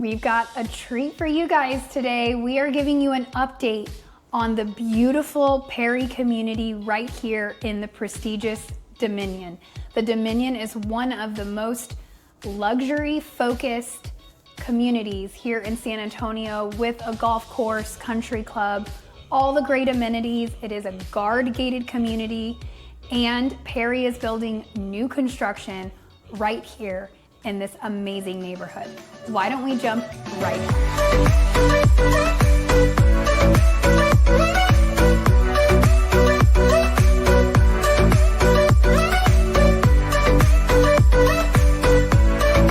We've got a treat for you guys today. We are giving you an update on the beautiful Perry community right here in the prestigious Dominion. The Dominion is one of the most luxury-focused communities here in San Antonio with a golf course, country club, all the great amenities. It is a guard-gated community, and Perry is building new construction right here in this amazing neighborhood. Why don't we jump right in?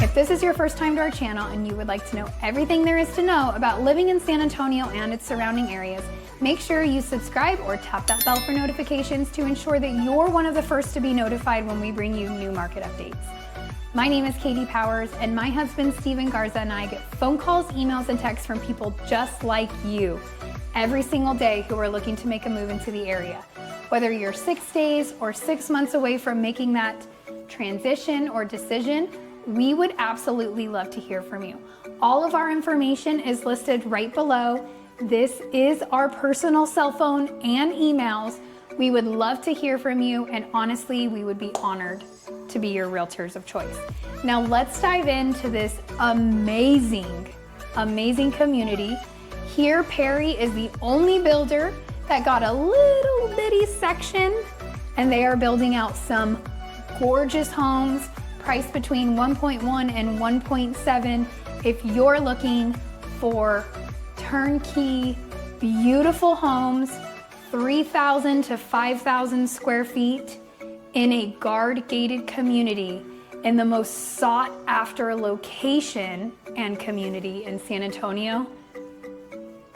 If this is your first time to our channel and you would like to know everything there is to know about living in San Antonio and its surrounding areas, make sure you subscribe or tap that bell for notifications to ensure that you're one of the first to be notified when we bring you new market updates. My name is Katie Powers, and my husband Steven Garza and I get phone calls, emails, and texts from people just like you every single day who are looking to make a move into the area. Whether you're 6 days or 6 months away from making that transition or decision, we would absolutely love to hear from you. All of our information is listed right below. This is our personal cell phone and emails. We would love to hear from you, and honestly, we would be honored to be your realtors of choice. Now let's dive into this amazing community. Here, Perry is the only builder that got a little bitty section, and they are building out some gorgeous homes priced between 1.1 and 1.7. If you're looking for turnkey, beautiful homes, 3,000 to 5,000 square feet in a guard-gated community in the most sought-after location and community in San Antonio,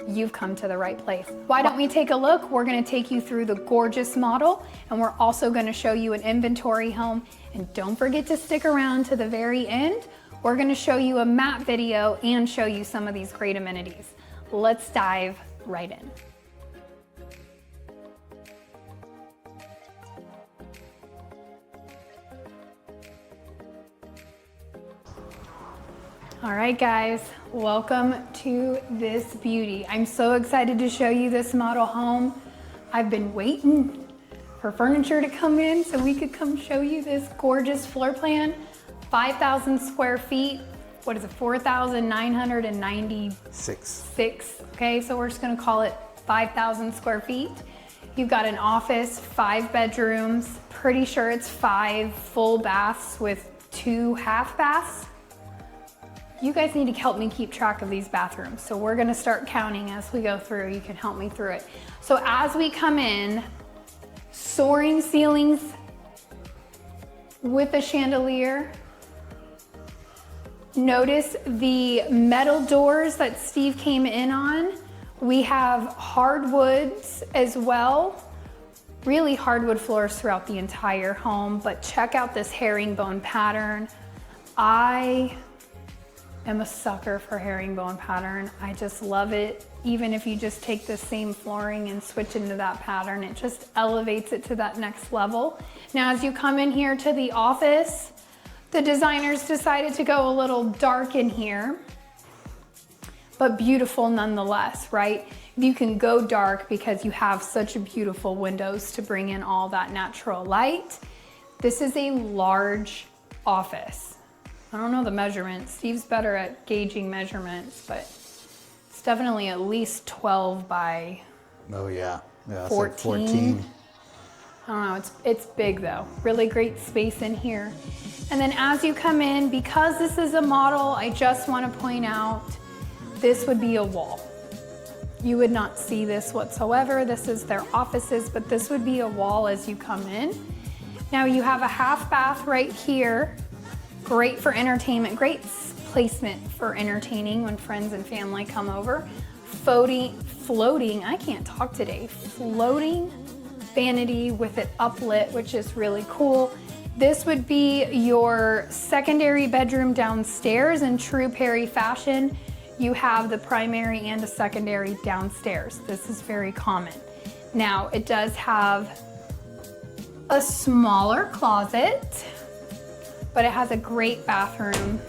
you've come to the right place. Why don't we take a look? We're gonna take you through the gorgeous model, and we're also gonna show you an inventory home. And don't forget to stick around to the very end. We're gonna show you a map video and show you some of these great amenities. Let's dive right in. All right, guys, welcome to this beauty. I'm so excited to show you this model home. I've been waiting for furniture to come in so we could come show you this gorgeous floor plan. 5,000 square feet. What is it, 4,996? Okay, so we're just gonna call it 5,000 square feet. You've got an office, 5 bedrooms. Pretty sure it's 5 full baths with 2 half baths. You guys need to help me keep track of these bathrooms. So we're gonna start counting as we go through. You can help me through it. So as we come in, soaring ceilings with a chandelier. Notice the metal doors that Steve came in on. We have hardwoods as well. Really hardwood floors throughout the entire home, but check out this herringbone pattern. I am a sucker for herringbone pattern. I just love it. Even if you just take the same flooring and switch into that pattern, it just elevates it to that next level. Now, as you come in here to the office, the designers decided to go a little dark in here, but beautiful nonetheless, right? You can go dark because you have such beautiful windows to bring in all that natural light. This is a large office. I don't know the measurements. Steve's better at gauging measurements, but it's definitely at least 12 by oh yeah, 14. Like 14. I don't know, it's big though. Really great space in here. And then as you come in, because this is a model, I just want to point out, this would be a wall. You would not see this whatsoever. This is their offices, but this would be a wall as you come in. Now you have a half bath right here. Great for entertainment, great placement for entertaining when friends and family come over. Floating, I can't talk today, floating vanity with it uplit, which is really cool. This would be your secondary bedroom downstairs in true Perry fashion. You have the primary and a secondary downstairs. This is very common. Now, it does have a smaller closet, but it has a great bathroom.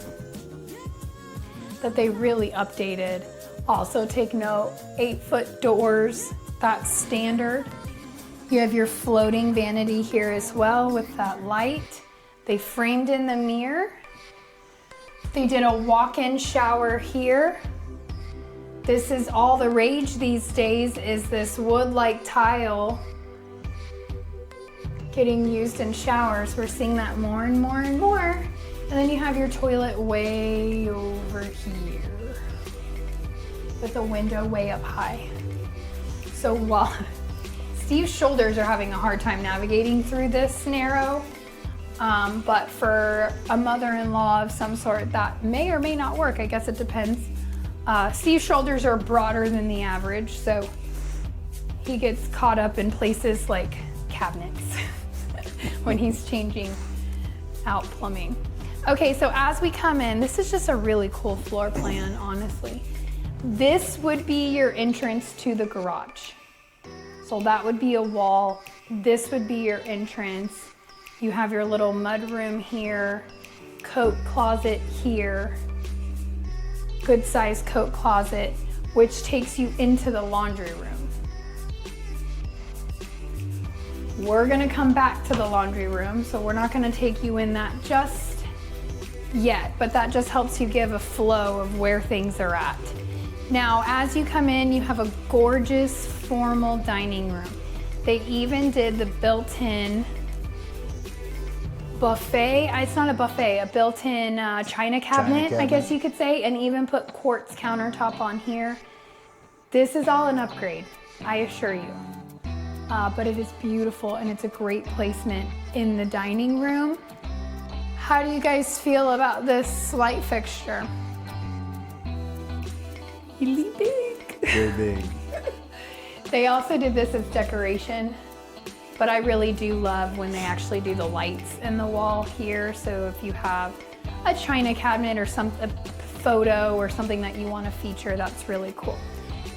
that they really updated. Also take note, 8-foot doors, that's standard. You have your floating vanity here as well with that light. They framed in the mirror. They did a walk-in shower here. This is all the rage these days, is this wood-like tile getting used in showers. We're seeing that more and more and more. And then you have your toilet way over here with a window way up high. So while Steve's shoulders are having a hard time navigating through this narrow, but for a mother-in-law of some sort, that may or may not work. I guess it depends. Steve's shoulders are broader than the average, so he gets caught up in places like cabinets when he's changing out plumbing. Okay, so as we come in, this is just a really cool floor plan, honestly. This would be your entrance to the garage. So that would be a wall. This would be your entrance. You have your little mudroom here, coat closet here, good sized coat closet, which takes you into the laundry room. We're gonna come back to the laundry room, so we're not gonna take you in that just yet, but that just helps you give a flow of where things are at. Now, as you come in, you have a gorgeous formal dining room. They even did the built-in buffet. It's not a buffet, a built-in china cabinet, I guess you could say, and even put quartz countertop on here. This is all an upgrade, I assure you. But it is beautiful and it's a great placement in the dining room. How do you guys feel about this light fixture? Really big. Very big. They also did this as decoration, but I really do love when they actually do the lights in the wall here. So if you have a china cabinet or a photo or something that you want to feature, that's really cool.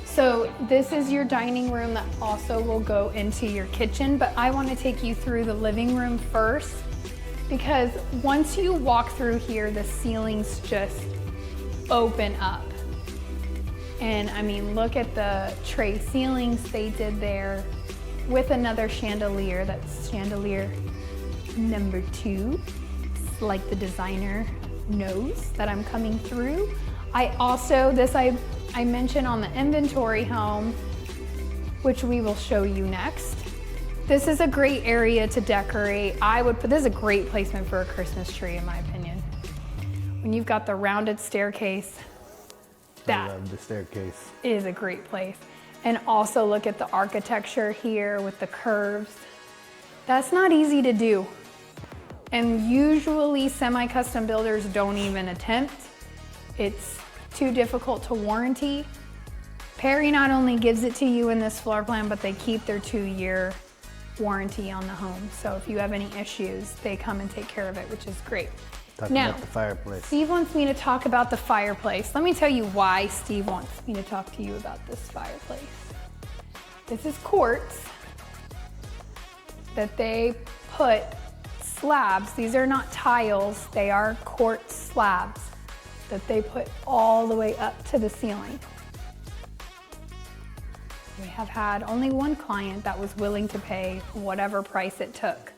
So this is your dining room that also will go into your kitchen, but I want to take you through the living room first, because once you walk through here, the ceilings just open up. And I mean, look at the tray ceilings they did there with another chandelier. That's chandelier number 2. It's like the designer knows that I'm coming through. I also, I mentioned on the inventory home, which we will show you next. This is a great area to decorate. This is a great placement for a Christmas tree in my opinion. When you've got the rounded staircase, I love the staircase. Is a great place. And also look at the architecture here with the curves. That's not easy to do. And usually semi-custom builders don't even attempt. It's too difficult to warranty. Perry not only gives it to you in this floor plan, but they keep their 2-year warranty on the home. So if you have any issues, they come and take care of it, which is great. Talk about the fireplace. Steve wants me to talk about the fireplace. Let me tell you why Steve wants me to talk to you about this fireplace. This is quartz that they put slabs. These are not tiles, they are quartz slabs that they put all the way up to the ceiling. We have had only one client that was willing to pay whatever price it took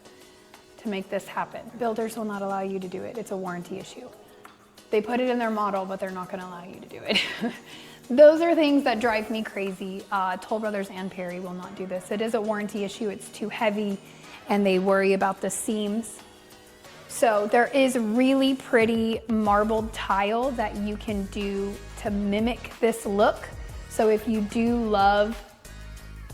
to make this happen. Builders will not allow you to do it. It's a warranty issue. They put it in their model, but they're not gonna allow you to do it. Those are things that drive me crazy. Toll Brothers and Perry will not do this. It is a warranty issue. It's too heavy and they worry about the seams. So there is really pretty marbled tile that you can do to mimic this look. So if you do love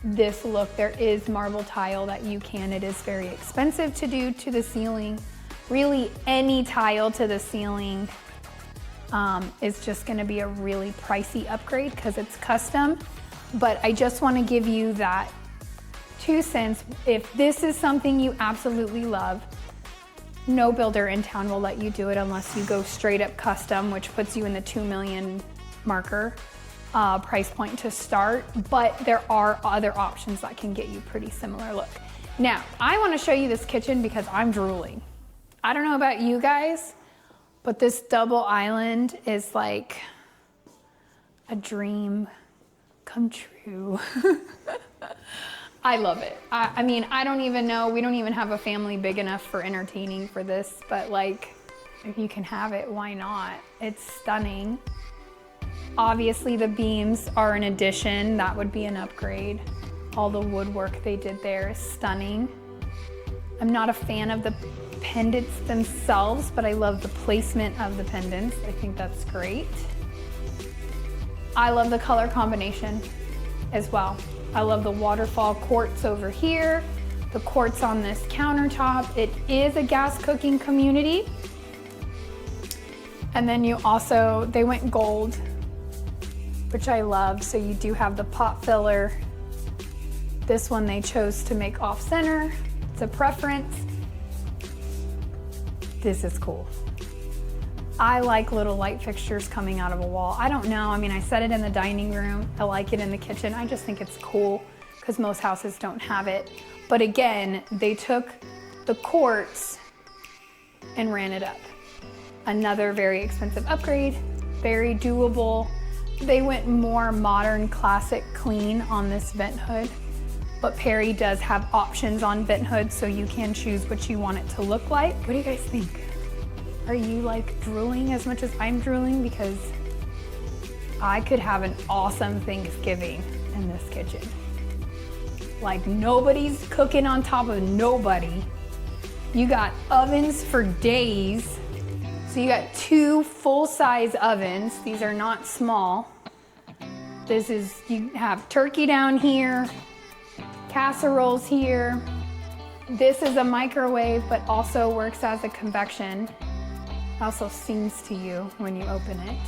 this look, there is marble tile that you can. It is very expensive to do to the ceiling. Really any tile to the ceiling is just gonna be a really pricey upgrade because it's custom. But I just wanna give you that 2 cents. If this is something you absolutely love, no builder in town will let you do it unless you go straight up custom, which puts you in the 2 million marker. Price point to start, but there are other options that can get you pretty similar look. Now, I wanna show you this kitchen because I'm drooling. I don't know about you guys, but this double island is like a dream come true. I love it. I mean, I don't even know, we don't even have a family big enough for entertaining for this, but like, if you can have it, why not? It's stunning. Obviously the beams are an addition, that would be an upgrade. All the woodwork they did there is stunning. I'm not a fan of the pendants themselves, but I love the placement of the pendants. I think that's great. I love the color combination as well. I love the waterfall quartz over here, the quartz on this countertop. It is a gas cooking community. And then you also, they went gold, which I love. So you do have the pot filler. This one they chose to make off center. It's a preference. This is cool. I like little light fixtures coming out of a wall. I don't know, I mean, I set it in the dining room. I like it in the kitchen. I just think it's cool because most houses don't have it. But again, they took the quartz and ran it up. Another very expensive upgrade, very doable. They went more modern, classic, clean on this vent hood. But Perry does have options on vent hoods, so you can choose what you want it to look like. What do you guys think? Are you like drooling as much as I'm drooling? Because I could have an awesome Thanksgiving in this kitchen. Like nobody's cooking on top of nobody. You got ovens for days. So you got 2 full-size ovens. These are not small. This is, you have turkey down here, casseroles here. This is a microwave, but also works as a convection. Also sings to you when you open it.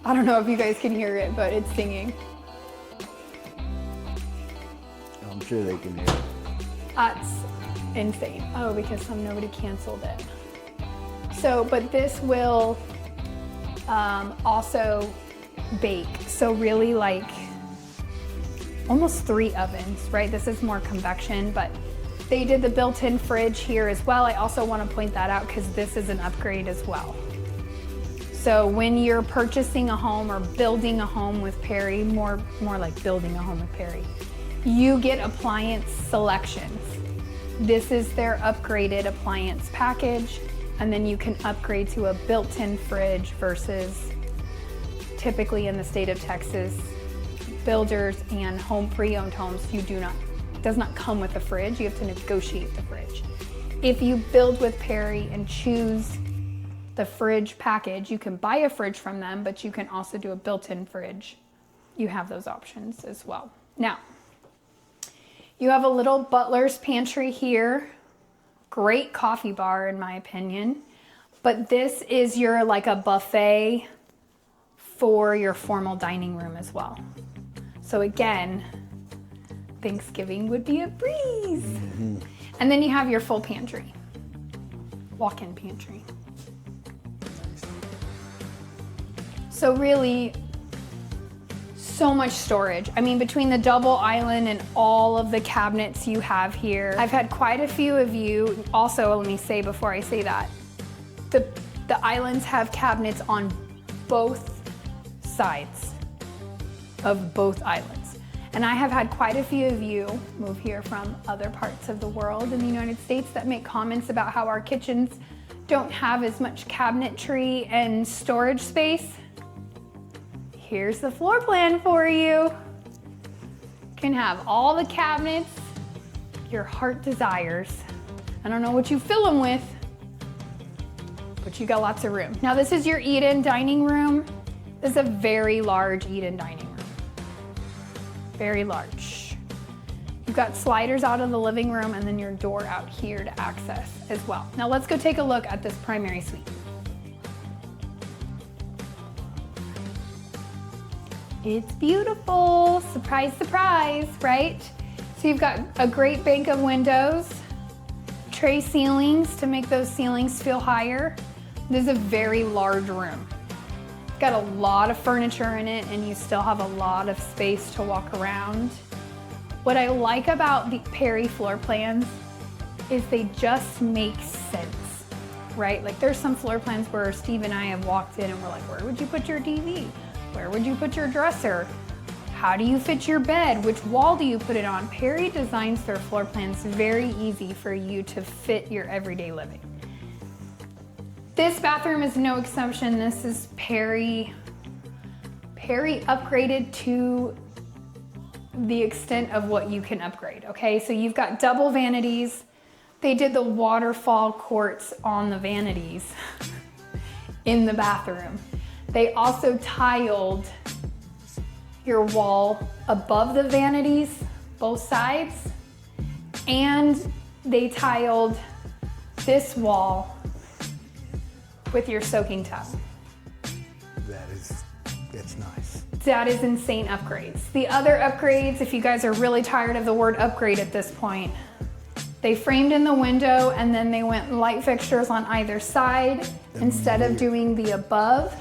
I don't know if you guys can hear it, but it's singing. I'm sure they can hear it. That's insane. Oh, because nobody canceled it. So, but this will also bake. So really like almost 3 ovens, right? This is more convection, but they did the built-in fridge here as well. I also want to point that out because this is an upgrade as well. So when you're purchasing a home or building a home with Perry, more like building a home with Perry, you get appliance selections. This is their upgraded appliance package, and then you can upgrade to a built-in fridge versus typically in the state of Texas, builders and pre-owned homes, does not come with a fridge. You have to negotiate the fridge. If you build with Perry and choose the fridge package, you can buy a fridge from them, but you can also do a built-in fridge. You have those options as well. Now, you have a little butler's pantry here. Great coffee bar in my opinion. But this is your like a buffet for your formal dining room as well. So again, Thanksgiving would be a breeze. Mm-hmm. And then you have your full pantry, walk-in pantry. So really, so much storage. I mean, between the double island and all of the cabinets you have here, I've had quite a few of you. Also, let me say before I say that, the islands have cabinets on both sides of both islands. And I have had quite a few of you move here from other parts of the world in the United States that make comments about how our kitchens don't have as much cabinetry and storage space. Here's the floor plan for you. You can have all the cabinets your heart desires. I don't know what you fill them with, but you got lots of room. Now this is your eat-in dining room. This is a very large eat-in dining room. Very large. You've got sliders out of the living room and then your door out here to access as well. Now let's go take a look at this primary suite. It's beautiful, surprise, surprise, right? So you've got a great bank of windows, tray ceilings to make those ceilings feel higher. This is a very large room. Got a lot of furniture in it and you still have a lot of space to walk around. What I like about the Perry floor plans is they just make sense. right? Like there's some floor plans where Steve and I have walked in and we're like, where would you put your TV? Where would you put your dresser? How do you fit your bed? Which wall do you put it on? Perry designs their floor plans very easy for you to fit your everyday living. This bathroom is no exception. This is Perry upgraded to the extent of what you can upgrade, okay? So you've got double vanities. They did the waterfall quartz on the vanities in the bathroom. They also tiled your wall above the vanities, both sides, and they tiled this wall with your soaking tub. It's nice. That is insane upgrades. The other upgrades, if you guys are really tired of the word upgrade at this point, they framed in the window and then they went light fixtures on either side instead of doing the above.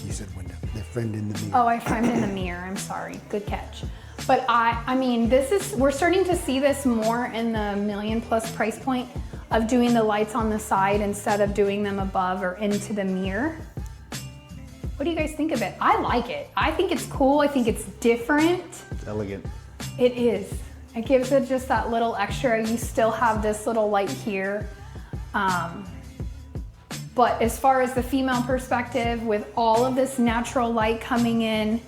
You said window. They framed in the mirror. Oh, I framed in the mirror. I'm sorry. Good catch. But I mean, we're starting to see this more in the $1 million+ price point of doing the lights on the side instead of doing them above or into the mirror. What do you guys think of it? I like it. I think it's cool. I think it's different. It's elegant. It is. It gives it just that little extra. You still have this little light here. But as far as the female perspective, with all of this natural light coming in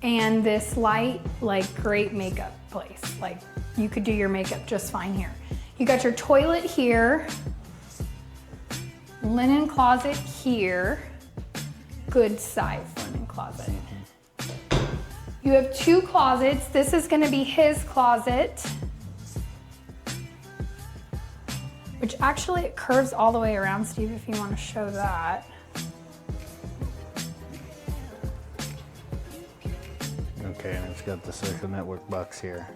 and this light, like great makeup place. Like you could do your makeup just fine here. You got your toilet here, linen closet here, good size linen closet. You have 2 closets. This is gonna be his closet, which actually it curves all the way around, Steve, if you wanna show that. Okay, and it's got the social network box here.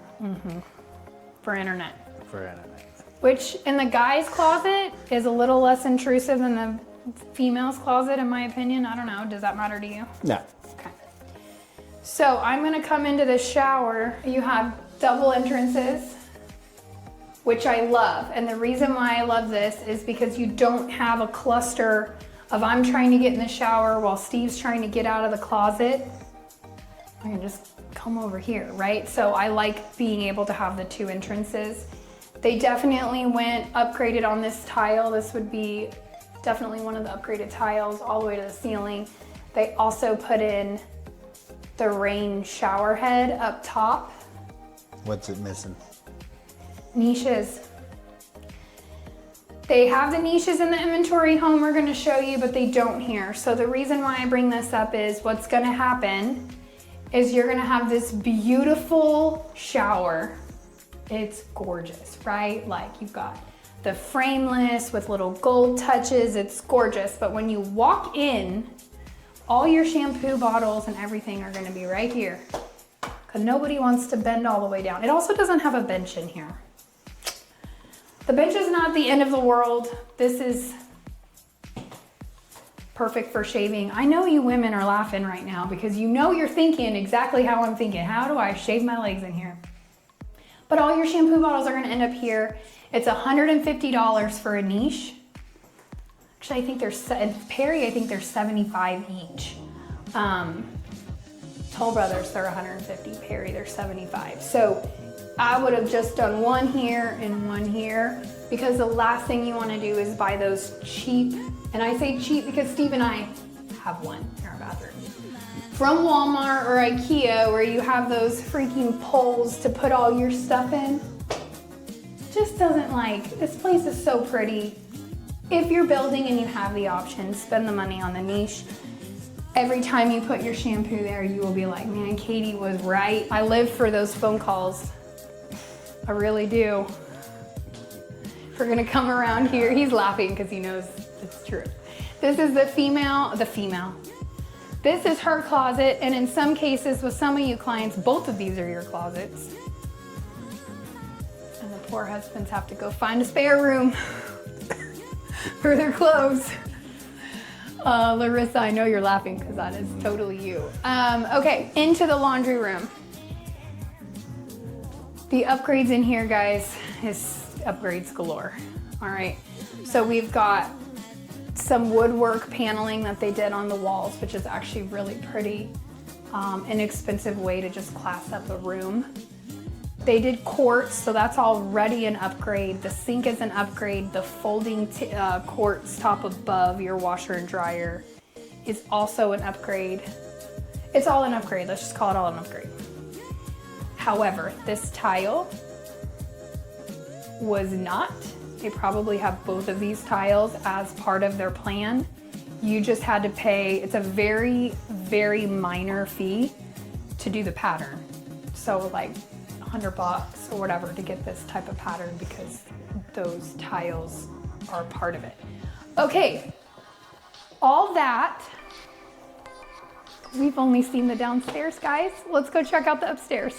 For internet. For internet. Which in the guy's closet is a little less intrusive than the female's closet, in my opinion. I don't know, does that matter to you? No. Okay. So I'm gonna come into the shower. You have double entrances, which I love. And the reason why I love this is because you don't have a cluster of I'm trying to get in the shower while Steve's trying to get out of the closet. I can just come over here, right? So I like being able to have the 2 entrances. They definitely upgraded on this tile. This would be definitely one of the upgraded tiles all the way to the ceiling. They also put in the rain shower head up top. What's it missing? Niches. They have the niches in the inventory home we're gonna show you, but they don't here. So the reason why I bring this up is what's gonna happen is you're gonna have this beautiful shower. It's gorgeous, right? Like you've got the frameless with little gold touches, it's gorgeous. But when you walk in, all your shampoo bottles and everything are gonna be right here, because nobody wants to bend all the way down. It also doesn't have a bench in here. The bench is not the end of the world. This is perfect for shaving. I know you women are laughing right now because you know you're thinking exactly how I'm thinking. How do I shave my legs in here? But all your shampoo bottles are gonna end up here. It's $150 for a niche. Actually, I think at Perry, I think they're 75 each. Toll Brothers, they're 150. Perry, they're 75. So I would have just done one here and one here because the last thing you wanna do is buy those cheap, and I say cheap because Steve and I have one in our bathroom, from Walmart or IKEA, where you have those freaking poles to put all your stuff in. Just doesn't this place is so pretty. If you're building and you have the option, spend the money on the niche. Every time you put your shampoo there, you will be like, man, Katie was right. I live for those phone calls. I really do. If we're gonna come around here, he's laughing because he knows it's true. This is the female. This is her closet, and in some cases with some of you clients, both of these are your closets. And the poor husbands have to go find a spare room for their clothes. Larissa, I know you're laughing because that is totally you. Okay, into the laundry room. The upgrades in here, guys, is upgrades galore. All right, so we've got some woodwork paneling that they did on the walls, which is actually really pretty. Inexpensive way to just class up a room. They did quartz, so that's already an upgrade. The sink is an upgrade. The folding quartz top above your washer and dryer is also an upgrade. It's all an upgrade. Let's just call it all an upgrade. However, this tile was not. They probably have both of these tiles as part of their plan. You just had to pay, it's a very, very minor fee to do the pattern. So like $100 or whatever to get this type of pattern because those tiles are part of it. Okay, all that, we've only seen the downstairs, guys. Let's go check out the upstairs.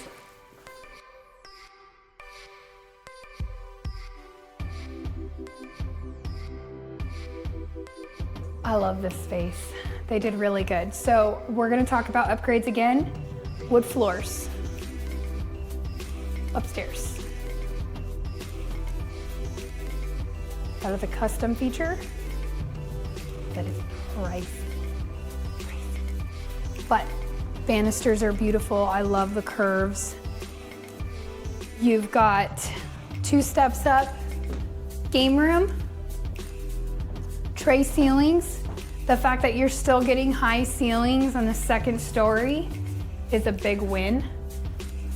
I love this space. They did really good. So we're gonna talk about upgrades again. Wood floors. Upstairs. That is a custom feature. That is pricey. But banisters are beautiful. I love the curves. You've got 2 steps up, game room, tray ceilings. The fact that you're still getting high ceilings on the 2nd story is a big win.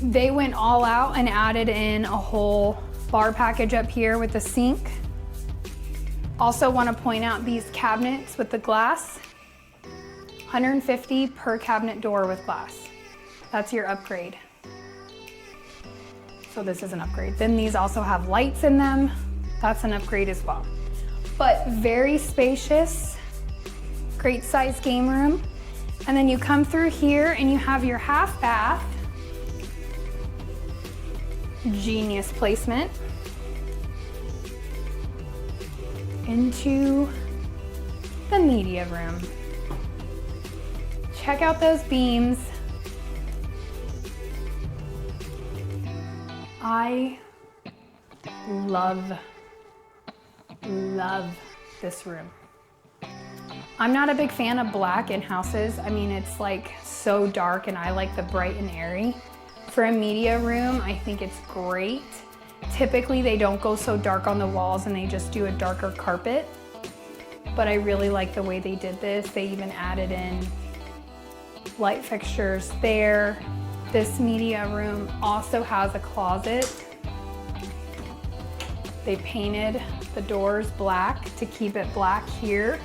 They went all out and added in a whole bar package up here with the sink. Also want to point out these cabinets with the glass. $150 per cabinet door with glass. That's your upgrade. So this is an upgrade. Then these also have lights in them. That's an upgrade as well. But very spacious, great size game room. And then you come through here and you have your half bath. Genius placement. Into the media room. Check out those beams. I love this room. I'm not a big fan of black in houses. I mean, it's like so dark and I like the bright and airy. For a media room, I think it's great. Typically, they don't go so dark on the walls and they just do a darker carpet. But I really like the way they did this. They even added in light fixtures there. This media room also has a closet. They painted the doors black to keep it black here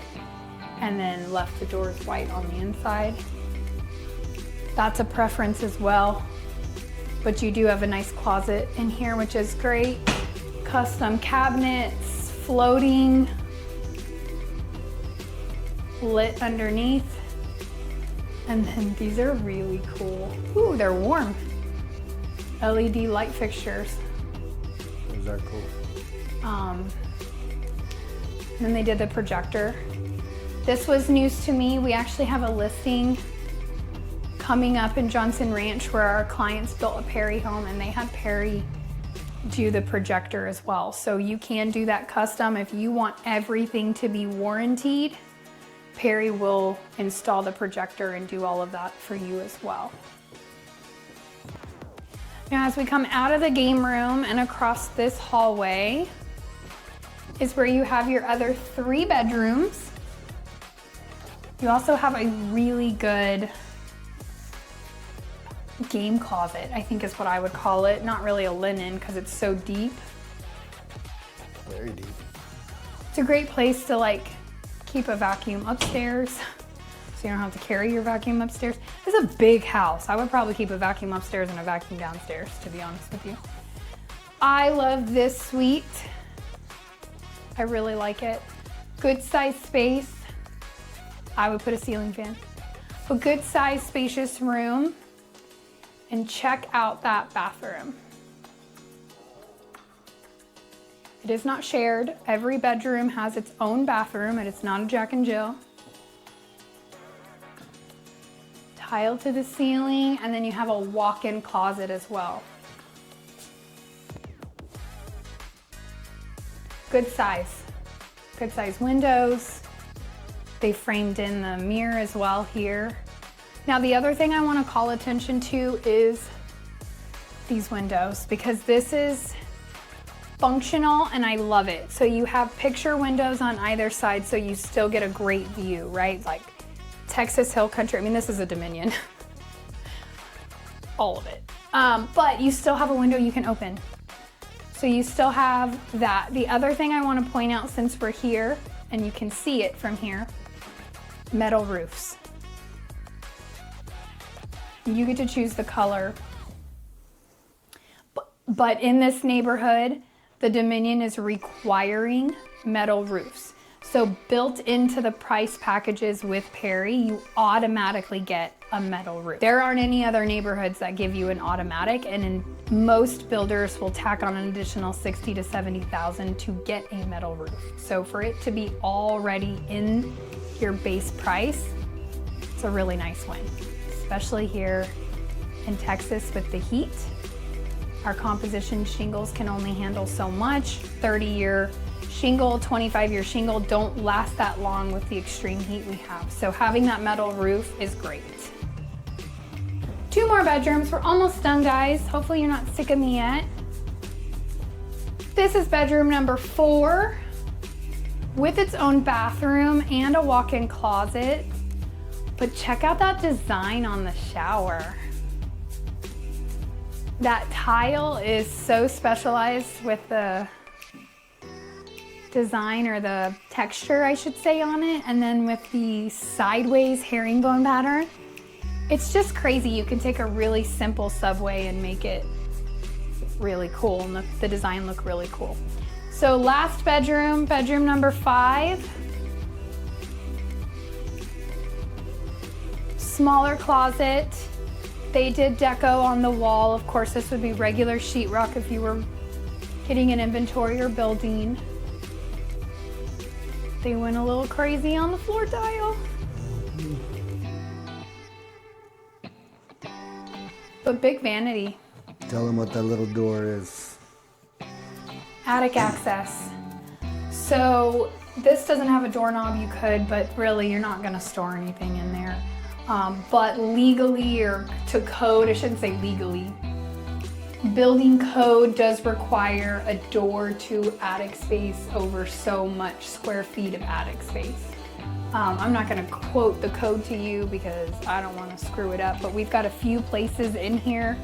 and then left the doors white on the inside. That's a preference as well. But you do have a nice closet in here, which is great. Custom cabinets, floating, lit underneath. And then these are really cool. Ooh, they're warm. LED light fixtures. Those are cool. Then they did the projector. This was news to me. We actually have a listing coming up in Johnson Ranch where our clients built a Perry home and they had Perry do the projector as well. So you can do that custom. If you want everything to be warranted, Perry will install the projector and do all of that for you as well. Now, as we come out of the game room and across this hallway is where you have your other 3 bedrooms. You also have a really good game closet, I think is what I would call it. Not really a linen because it's so deep. Very deep. It's a great place to like keep a vacuum upstairs so you don't have to carry your vacuum upstairs. It's a big house. I would probably keep a vacuum upstairs and a vacuum downstairs, to be honest with you. I love this suite. I really like it. Good size space. I would put a ceiling fan. A good size spacious room. And check out that bathroom. It is not shared. Every bedroom has its own bathroom and it's not a Jack and Jill. Tile to the ceiling, and then you have a walk-in closet as well. Good size windows, They framed in the mirror as well here. Now the other thing I want to call attention to is these windows, because this is functional and I love it. So you have picture windows on either side so you still get a great view, right? Like Texas Hill Country, I mean this is a Dominion. All of it. But you still have a window you can open. So you still have that. The other thing I want to point out, since we're here and you can see it from here, metal roofs. You get to choose the color. But in this neighborhood, the Dominion is requiring metal roofs. So built into the price packages with Perry, you automatically get a metal roof. There aren't any other neighborhoods that give you an automatic, and in most builders will tack on an additional $60,000 to $70,000 to get a metal roof. So for it to be already in your base price, it's a really nice win, especially here in Texas with the heat. Our composition shingles can only handle so much. 30-year shingle, 25-year shingle don't last that long with the extreme heat we have. So having that metal roof is great. 2 more bedrooms. We're almost done, guys. Hopefully you're not sick of me yet. This is bedroom number 4 with its own bathroom and a walk-in closet. But check out that design on the shower. That tile is so specialized with the design, or the texture I should say, on it, and then with the sideways herringbone pattern. It's just crazy. You can take a really simple subway and make it really cool, and the design look really cool. So last bedroom, bedroom number 5. Smaller closet. They did deco on the wall. Of course, this would be regular sheetrock if you were getting an inventory or building. They went a little crazy on the floor tile. But big vanity. Tell them what that little door is. Attic access. So this doesn't have a doorknob. You could, but really you're not gonna store anything in there. But legally, or to code, I shouldn't say legally, building code does require a door to attic space over so much square feet of attic space. I'm not gonna quote the code to you because I don't wanna screw it up, but we've got a few places in here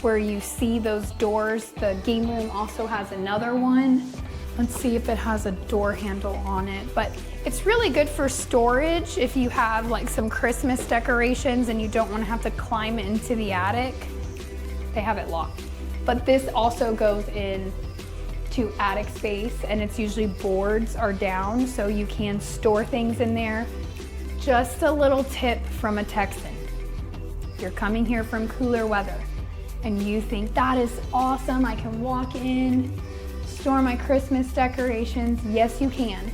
where you see those doors. The game room also has another one. Let's see if it has a door handle on it, but it's really good for storage if you have like some Christmas decorations and you don't want to have to climb into the attic. They have it locked. But this also goes in to attic space, and it's usually boards are down, so you can store things in there. Just a little tip from a Texan. If you're coming here from cooler weather and you think that is awesome, I can walk in, store my Christmas decorations, yes you can.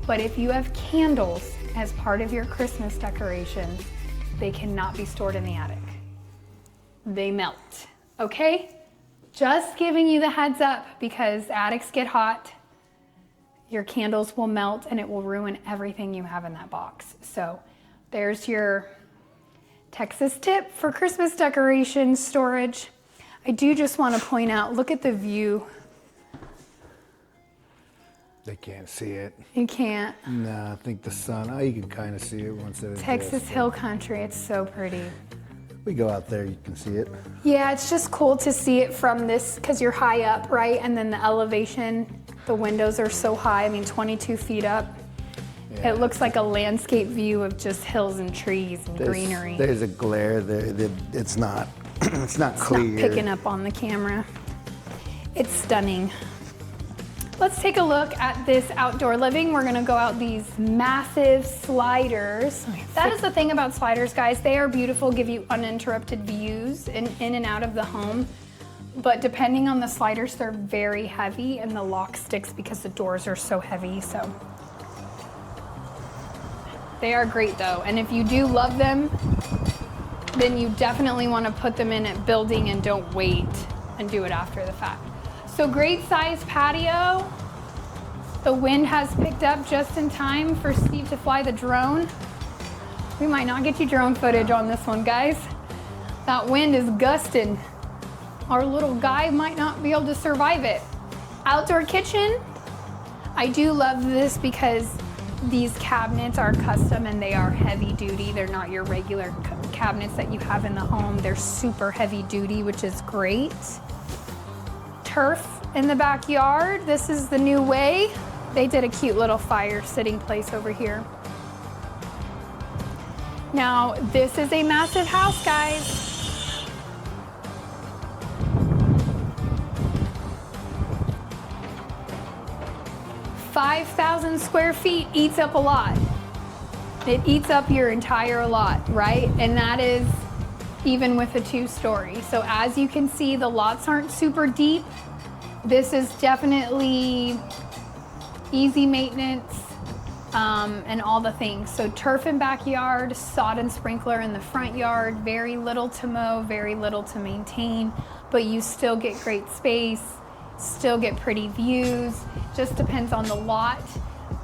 But if you have candles as part of your Christmas decorations, they cannot be stored in the attic. They melt, okay? Just giving you the heads up, because attics get hot, your candles will melt and it will ruin everything you have in that box. So there's your Texas tip for Christmas decoration storage. I do just want to point out, look at the view. They can't see it. You can't. No, I think the sun, oh, you can kind of see it once it Texas Hill Country, it's so pretty. We go out there, you can see it. Yeah, it's just cool to see it from this, because you're high up, right? And then the elevation, the windows are so high, I mean 22 feet up. Yeah. It looks like a landscape view of just hills and trees and greenery. There's a glare there, it's not, it's not clear. It's not picking up on the camera. It's stunning. Let's take a look at this outdoor living. We're gonna go out these massive sliders. That is the thing about sliders, guys. They are beautiful, give you uninterrupted views in and out of the home. But depending on the sliders, they're very heavy, and the lock sticks because the doors are so heavy, so. They are great though, and if you do love them, then you definitely wanna put them in at building and don't wait and do it after the fact. So great size patio. The wind has picked up just in time for Steve to fly the drone. We might not get you drone footage on this one, guys. That wind is gusting. Our little guy might not be able to survive it. Outdoor kitchen. I do love this because these cabinets are custom and they are heavy duty. They're not your regular cabinets that you have in the home. They're super heavy duty, which is great. Turf in the backyard. This is the new way. They did a cute little fire sitting place over here. Now, this is a massive house, guys. 5,000 square feet eats up a lot. It eats up your entire lot, right? And that is even with a 2-story. So as you can see, the lots aren't super deep. This is definitely easy maintenance and all the things. So turf and backyard, sod and sprinkler in the front yard, very little to mow, very little to maintain, but you still get great space, still get pretty views, just depends on the lot.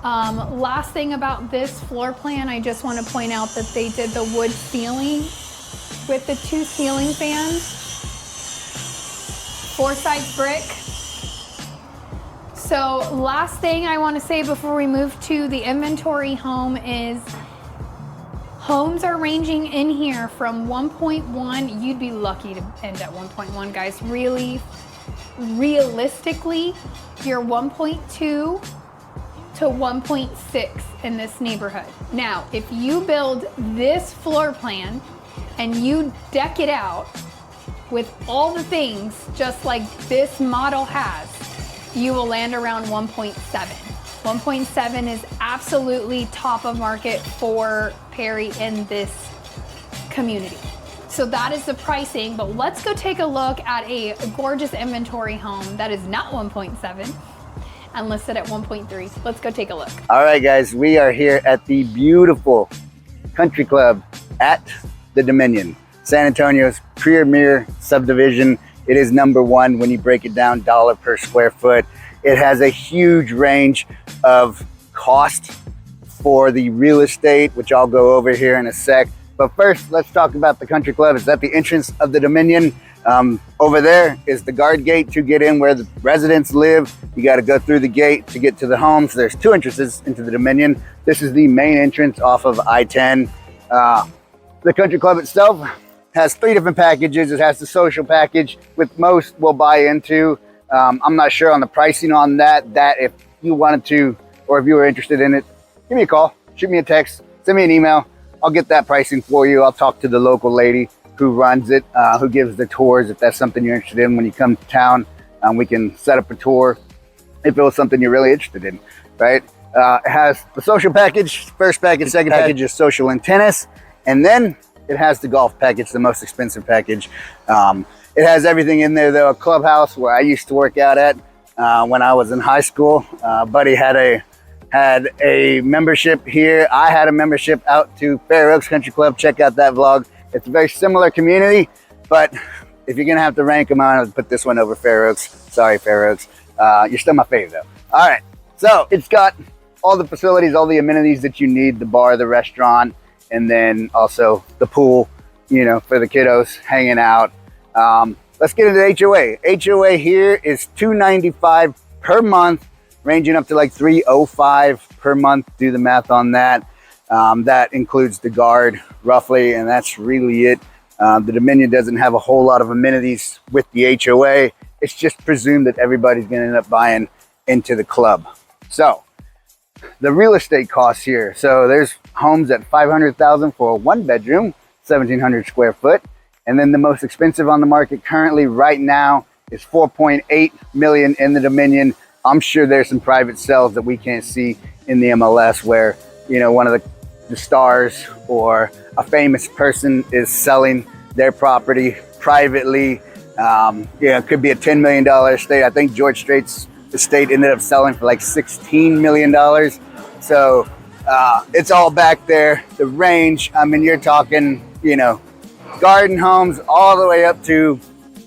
Last thing about this floor plan, I just want to point out that they did the wood ceiling with the 2 ceiling fans, 4 sides brick. So last thing I want to say before we move to the inventory home is homes are ranging in here from 1.1, you'd be lucky to end at 1.1, guys. Really, realistically, you're 1.2 to 1.6 in this neighborhood. Now, if you build this floor plan and you deck it out with all the things just like this model has, you will land around 1.7. 1.7 is absolutely top of market for Perry in this community. So that is the pricing, but let's go take a look at a gorgeous inventory home that is not 1.7 and listed at 1.3. Let's go take a look. All right, guys, we are here at the beautiful country club at the Dominion, San Antonio's premier subdivision. It is #1 when you break it down, dollar per square foot. It has a huge range of cost for the real estate, which I'll go over here in a sec. But first, let's talk about the country club. It's at the entrance of the Dominion. Over there is the guard gate to get in where the residents live. You got to go through the gate to get to the homes. There's 2 entrances into the Dominion. This is the main entrance off of I-10. The country club itself has 3 different packages. It has the social package, with most we'll buy into. I'm not sure on the pricing on that if you wanted to, or if you were interested in it, give me a call, shoot me a text, send me an email. I'll get that pricing for you. I'll talk to the local lady who runs it, who gives the tours. If that's something you're interested in when you come to town, we can set up a tour if it was something you're really interested in, right? It has the social package, first package, second package is social and tennis, and then it has the golf package, the most expensive package. It has everything in there though. A clubhouse where I used to work out at when I was in high school. Buddy had a membership here. I had a membership out to Fair Oaks Country Club. Check out that vlog. It's a very similar community, but if you're gonna have to rank them, I'm gonna put this one over Fair Oaks. Sorry, Fair Oaks. You're still my fave though. All right, so it's got all the facilities, all the amenities that you need, the bar, the restaurant, and then also the pool, you know, for the kiddos hanging out. Let's get into the HOA. HOA here is $295 per month, ranging up to like $305 per month. Do the math on that. That includes the guard roughly, and that's really it. The Dominion doesn't have a whole lot of amenities with the HOA. It's just presumed that everybody's gonna end up buying into the club. So the real estate costs here. So there's homes at $500,000 for a 1-bedroom, 1,700 square foot. And then the most expensive on the market currently right now is $4.8 million in the Dominion. I'm sure there's some private sales that we can't see in the MLS where, you know, one of the stars or a famous person is selling their property privately. It could be a $10 million estate. I think George Strait's estate ended up selling for like $16 million. So it's all back there. The range, I mean, you're talking, you know, garden homes all the way up to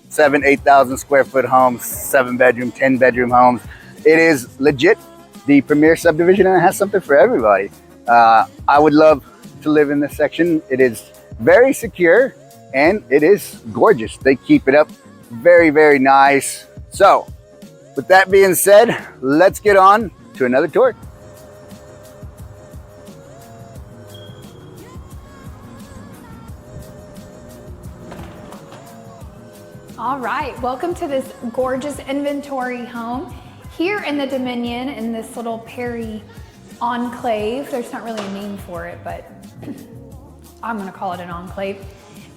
7,000 to 8,000 square foot homes, 7-bedroom, 10-bedroom homes. It is legit the premier subdivision and it has something for everybody. I would love to live in this section. It is very secure and it is gorgeous. They keep it up very, very nice. So with that being said, let's get on to another tour. All right, welcome to this gorgeous inventory home here in the Dominion in this little Perry enclave. There's not really a name for it, but I'm gonna call it an enclave.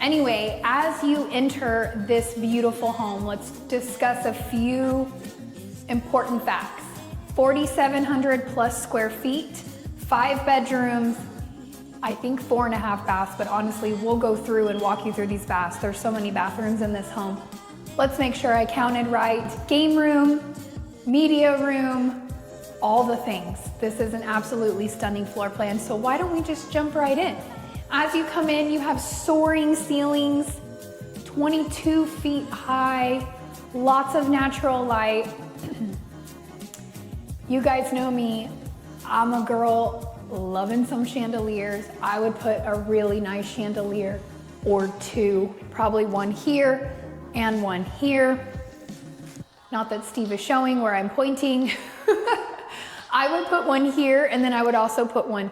Anyway, as you enter this beautiful home, let's discuss a few important facts. 4,700 plus square feet, 5 bedrooms, I think 4.5 baths, but honestly, we'll go through and walk you through these baths. There's so many bathrooms in this home. Let's make sure I counted right. Game room, media room, all the things. This is an absolutely stunning floor plan, so why don't we just jump right in? As you come in, you have soaring ceilings, 22 feet high, lots of natural light. You guys know me, I'm a girl loving some chandeliers. I would put a really nice chandelier or two, probably one here and one here. Not that Steve is showing where I'm pointing. I would put one here and then I would also put one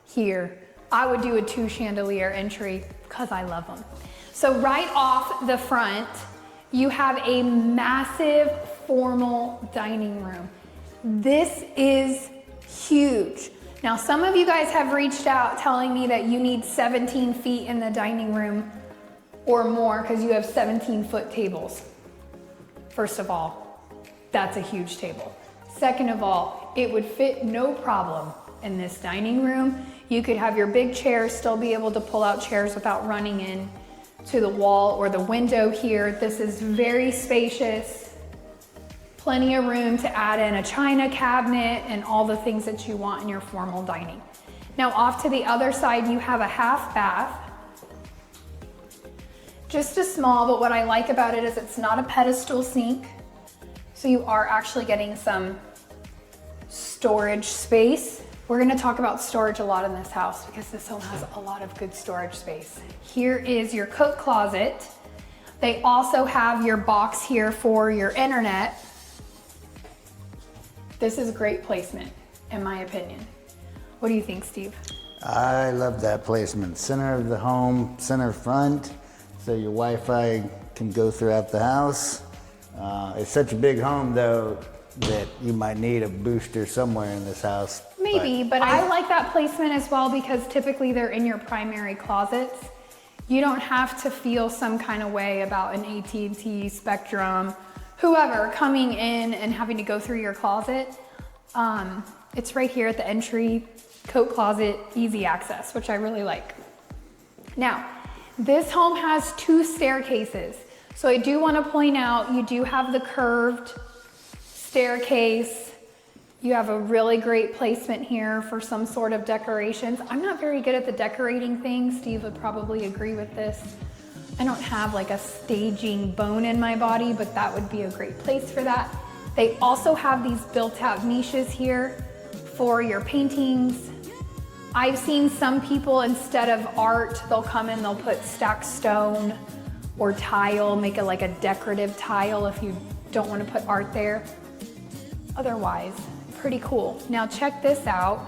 here. I would do a 2 chandelier entry because I love them. So right off the front, you have a massive formal dining room. This is huge. Now, some of you guys have reached out telling me that you need 17 feet in the dining room or more because you have 17-foot tables. First of all, that's a huge table. Second of all, it would fit no problem in this dining room. You could have your big chairs, still be able to pull out chairs without running in to the wall or the window here. This is very spacious. Plenty of room to add in a china cabinet and all the things that you want in your formal dining. Now off to the other side, you have a half bath. Just a small, but what I like about it is it's not a pedestal sink. So you are actually getting some storage space. We're gonna talk about storage a lot in this house because this home has a lot of good storage space. Here is your coat closet. They also have your box here for your internet. This is great placement, in my opinion. What do you think, Steve? I love that placement. Center of the home, center front, so your Wi-Fi can go throughout the house. It's such a big home though that you might need a booster somewhere in this house. Maybe, but I like that placement as well because typically they're in your primary closets. You don't have to feel some kind of way about an AT&T, Spectrum, whoever coming in and having to go through your closet. It's right here at the entry, coat closet, easy access, which I really like. Now, this home has 2 staircases. So I do want to point out, you do have the curved staircase. You have a really great placement here for some sort of decorations. I'm not very good at the decorating thing. Steve would probably agree with this. I don't have like a staging bone in my body, but that would be a great place for that. They also have these built-out niches here for your paintings. I've seen some people, instead of art, they'll come in, they'll put stacked stone or tile, make it like a decorative tile if you don't want to put art there. Otherwise, pretty cool. Now check this out.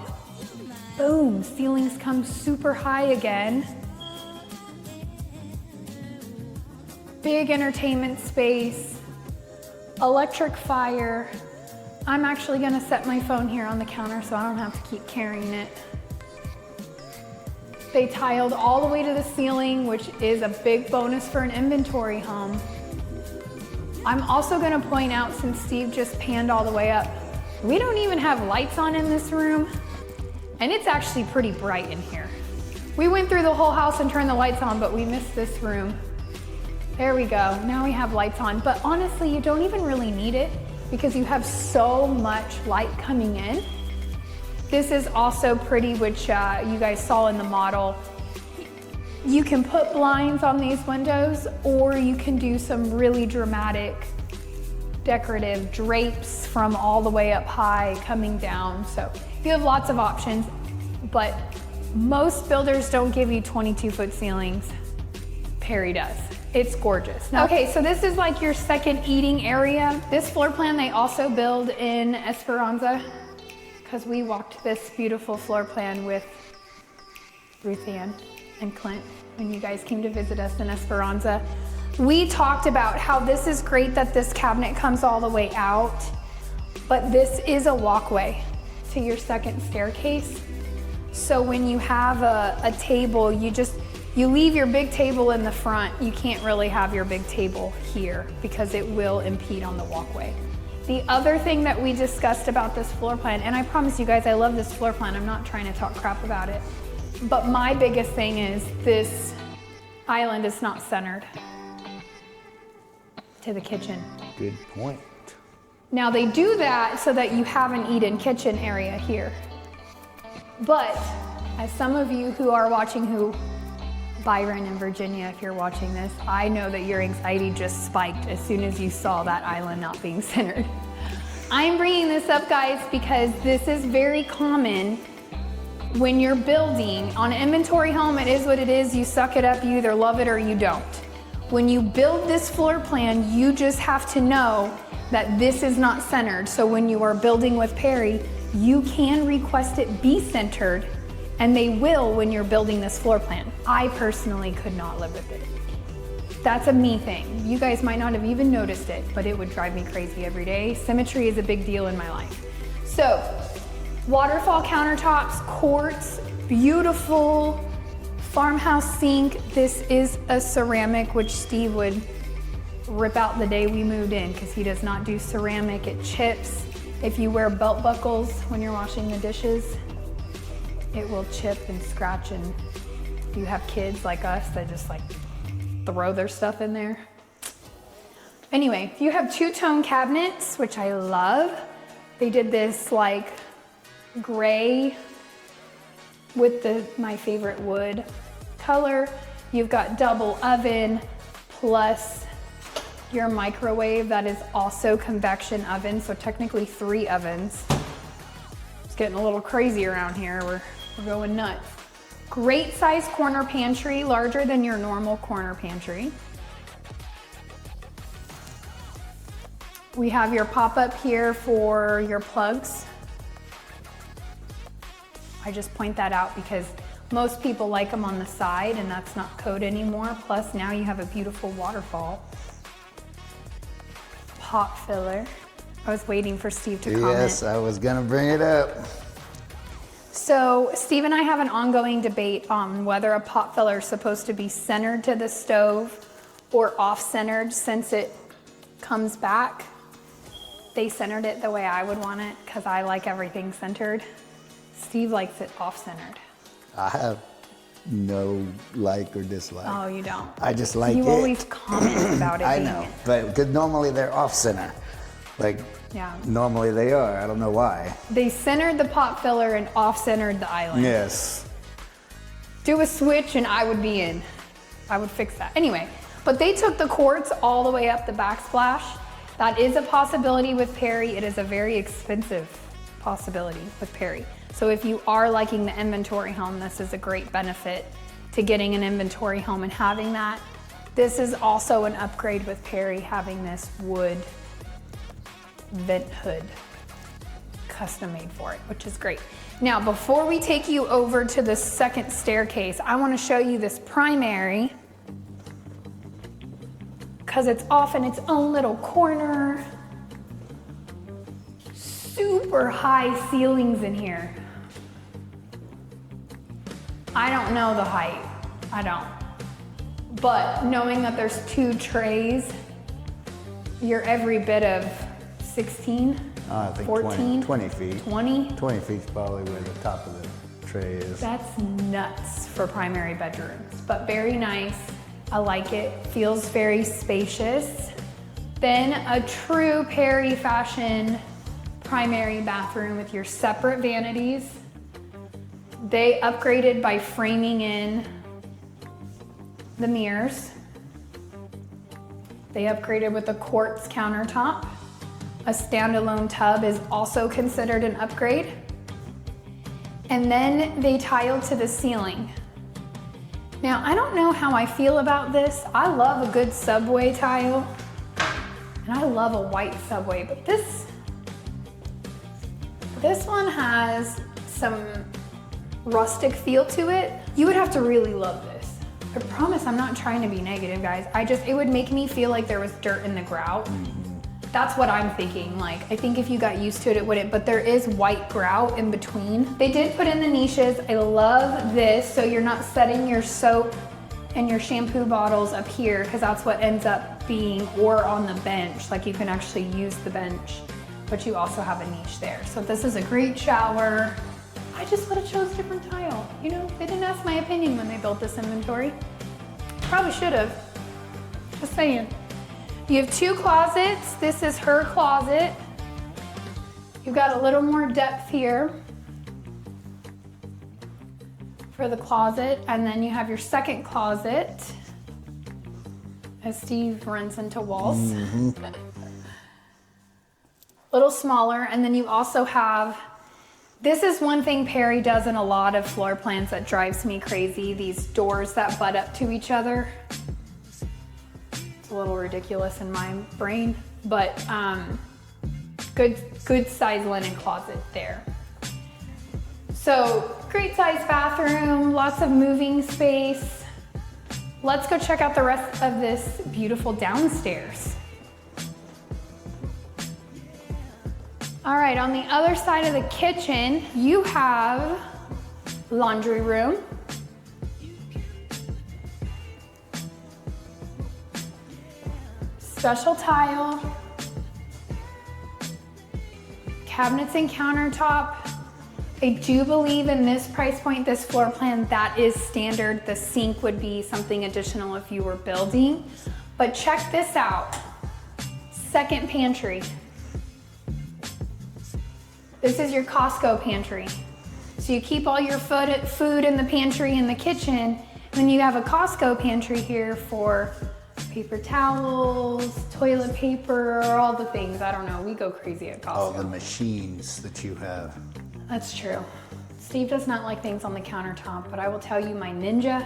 Boom, ceilings come super high again. Big entertainment space, electric fire. I'm actually gonna set my phone here on the counter so I don't have to keep carrying it. They tiled all the way to the ceiling, which is a big bonus for an inventory home. I'm also gonna point out, since Steve just panned all the way up, we don't even have lights on in this room, and it's actually pretty bright in here. We went through the whole house and turned the lights on, but we missed this room. There we go, now we have lights on, but honestly, you don't even really need it because you have so much light coming in. This is also pretty, which you guys saw in the model. You can put blinds on these windows, or you can do some really dramatic decorative drapes from all the way up high coming down. So you have lots of options, but most builders don't give you 22-foot ceilings. Perry does. It's gorgeous. Okay, so this is like your second eating area. This floor plan they also build in Esperanza, because we walked this beautiful floor plan with Ruth Ann and Clint when you guys came to visit us in Esperanza. We talked about how this is great that this cabinet comes all the way out, but this is a walkway to your second staircase. So when you have a table, you leave your big table in the front. You can't really have your big table here because it will impede on the walkway. The other thing that we discussed about this floor plan, and I promise you guys I love this floor plan, I'm not trying to talk crap about it, but my biggest thing is this island is not centered to the kitchen. Good point. Now they do that so that you have an eat-in kitchen area here. But as some of you who are watching, Byron in Virginia, if you're watching this, I know that your anxiety just spiked as soon as you saw that island not being centered. I'm bringing this up, guys, because this is very common when you're building. On an inventory home, it is what it is. You suck it up, you either love it or you don't. When you build this floor plan, you just have to know that this is not centered. So when you are building with Perry, you can request it be centered, and they will when you're building this floor plan. I personally could not live with it. That's a me thing. You guys might not have even noticed it, but it would drive me crazy every day. Symmetry is a big deal in my life. So, waterfall countertops, quartz, beautiful farmhouse sink. This is a ceramic, which Steve would rip out the day we moved in because he does not do ceramic. It chips. If you wear belt buckles when you're washing the dishes, it will chip and scratch, and if you have kids like us that just like throw their stuff in there. Anyway, you have two-tone cabinets, which I love. They did this like gray with my favorite wood color. You've got double oven plus your microwave that is also convection oven, so technically 3 ovens. It's getting a little crazy around here. We're going nuts. Great size corner pantry, larger than your normal corner pantry. We have your pop-up here for your plugs. I just point that out because most people like them on the side, and that's not code anymore. Plus now you have a beautiful waterfall. Pot filler. I was waiting for Steve to comment. Yes, I was gonna bring it up. So Steve and I have an ongoing debate on whether a pot filler is supposed to be centered to the stove or off-centered since it comes back. They centered it the way I would want it because I like everything centered. Steve likes it off-centered. I have no like or dislike. Oh, you don't? I just like it. You always comment about it. I know, but because normally they're off-center. Like, yeah. Normally they are. I don't know why. They centered the pot filler and off-centered the island. Yes. Do a switch and I would be in. I would fix that. Anyway, but they took the quartz all the way up the backsplash. That is a possibility with Perry. It is a very expensive possibility with Perry. So if you are liking the inventory home, this is a great benefit to getting an inventory home and having that. This is also an upgrade with Perry, having this wood vent hood custom made for it, which is great. Now, before we take you over to the second staircase, I want to show you this primary because it's off in its own little corner. Super high ceilings in here. I don't know the height, I don't. But knowing that there's 2 trays, you're every bit of 16, I think 14, 20 feet. 20? 20 feet's probably where the top of the tray is. That's nuts for primary bedrooms, but very nice. I like it, feels very spacious. Then a true Perry fashion primary bathroom with your separate vanities. They upgraded by framing in the mirrors. They upgraded with a quartz countertop. a standalone tub is also considered an upgrade. And then they tiled to the ceiling. Now, I don't know how I feel about this. I love a good subway tile, and I love a white subway, but this one has some rustic feel to it. You would have to really love this. I promise I'm not trying to be negative, guys. It would make me feel like there was dirt in the grout. That's what I'm thinking. Like, I think if you got used to it, it wouldn't, but there is white grout in between. They did put in the niches. I love this, so you're not setting your soap and your shampoo bottles up here, because that's what ends up being, or on the bench. Like, you can actually use the bench, but you also have a niche there. So this is a great shower. I just would have chose a different tile. You know, they didn't ask my opinion when they built this inventory. Probably should have. Just saying. You have 2 closets. This is her closet. You've got a little more depth here for the closet. And then you have your second closet as Steve runs into walls. Little smaller. And then you also have, this is one thing Perry does in a lot of floor plans that drives me crazy. These doors that butt up to each other. It's a little ridiculous in my brain, but good size linen closet there. So great size bathroom, lots of moving space. Let's go check out the rest of this beautiful downstairs. All right, on the other side of the kitchen, you have laundry room. Special tile, cabinets and countertop. I do believe in this price point, this floor plan, that is standard. The sink would be something additional if you were building. But check this out, second pantry. This is your Costco pantry. So you keep all your food in the pantry in the kitchen, and then you have a Costco pantry here for paper towels, toilet paper, all the things. I don't know, we go crazy at Costco. All the machines that you have. That's true. Steve does not like things on the countertop, but I will tell you, my Ninja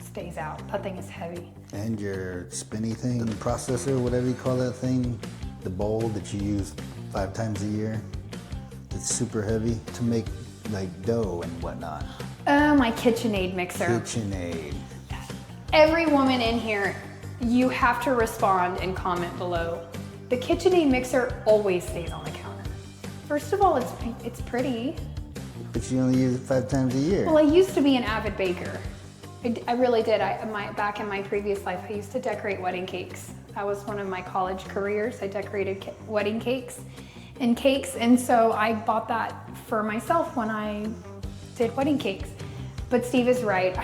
stays out. That thing is heavy. And your spinny thing, the processor, whatever you call that thing, the bowl that you use 5 times a year. It's super heavy to make like dough and whatnot. Oh, my KitchenAid mixer. KitchenAid. Every woman in here, you have to respond and comment below. The KitchenAid mixer always stays on the counter. First of all, it's pretty. But you only use it 5 times a year. Well, I used to be an avid baker. I really did. Back in my previous life, I used to decorate wedding cakes. That was one of my college careers. I decorated wedding cakes, and so I bought that for myself when I did wedding cakes. But Steve is right.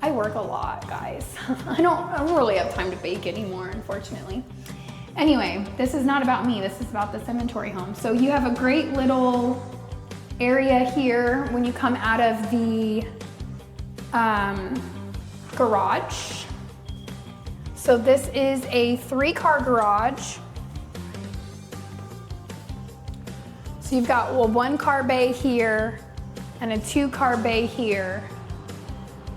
I work a lot, guys. I don't really have time to bake anymore, unfortunately. Anyway, this is not about me. This is about this inventory home. So you have a great little area here when you come out of the garage. So this is a 3-car garage. So you've got 1-car bay here and a 2-car bay here.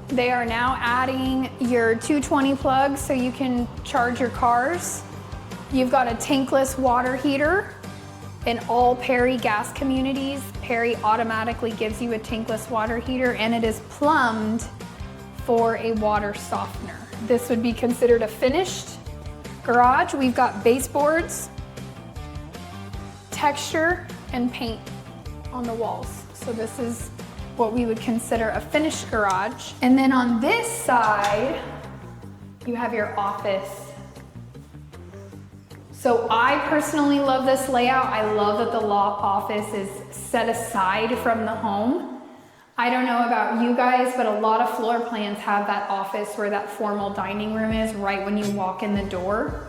They are now adding your 220 plugs so you can charge your cars. You've got a tankless water heater. In all Perry gas communities, Perry automatically gives you a tankless water heater, and it is plumbed for a water softener. This would be considered a finished garage. We've got baseboards, texture, and paint on the walls. So this is what we would consider a finished garage. And then on this side, you have your office. So I personally love this layout. I love that the law office is set aside from the home. I don't know about you guys, but a lot of floor plans have that office where that formal dining room is right when you walk in the door.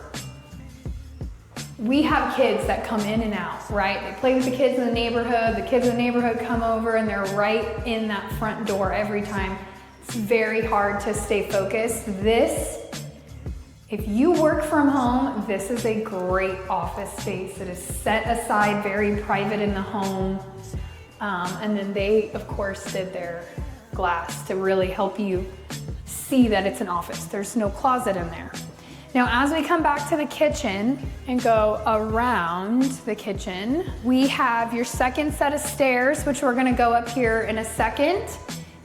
We have kids that come in and out, right? They play with the kids in the neighborhood. The kids in the neighborhood come over and they're right in that front door every time. It's very hard to stay focused. This If you work from home, this is a great office space. It is set aside, very private in the home. And then they, of course, did their glass to really help you see that it's an office. There's no closet in there. Now, as we come back to the kitchen and go around the kitchen, we have your second set of stairs, which we're gonna go up here in a second.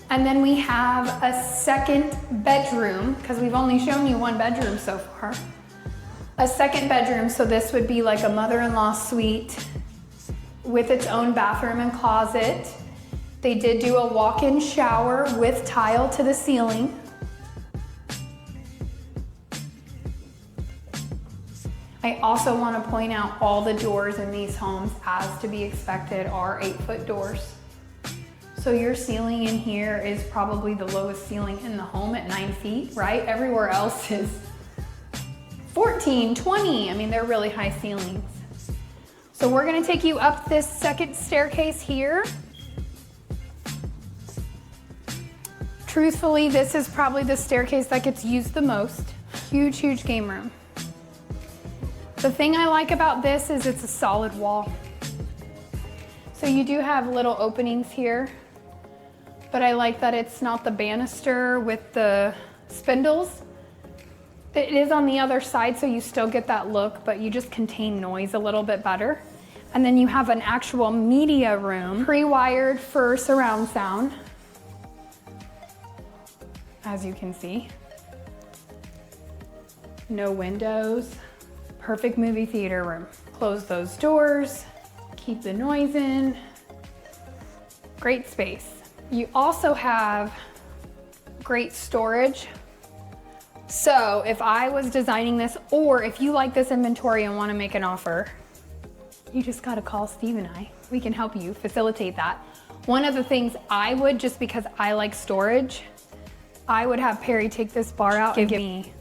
And then we have a second bedroom, because we've only shown you one bedroom so far. A second bedroom, so this would be like a mother-in-law suite with its own bathroom and closet. They did do a walk-in shower with tile to the ceiling. I also want to point out all the doors in these homes, as to be expected, are 8-foot doors. So your ceiling in here is probably the lowest ceiling in the home at 9 feet, right? Everywhere else is 14, 20. I mean, they're really high ceilings. So we're gonna take you up this second staircase here. Truthfully, this is probably the staircase that gets used the most. Huge, huge game room. The thing I like about this is it's a solid wall. So you do have little openings here, but I like that it's not the banister with the spindles. It is on the other side, so you still get that look, but you just contain noise a little bit better. And then you have an actual media room, pre-wired for surround sound, as you can see. No windows. Perfect movie theater room. Close those doors, keep the noise in. Great space. You also have great storage. So if I was designing this, or if you like this inventory and want to make an offer, you just got to call Steve and I. We can help you facilitate that. One of the things I would, just because I like storage, I would have Perry take this bar out and give me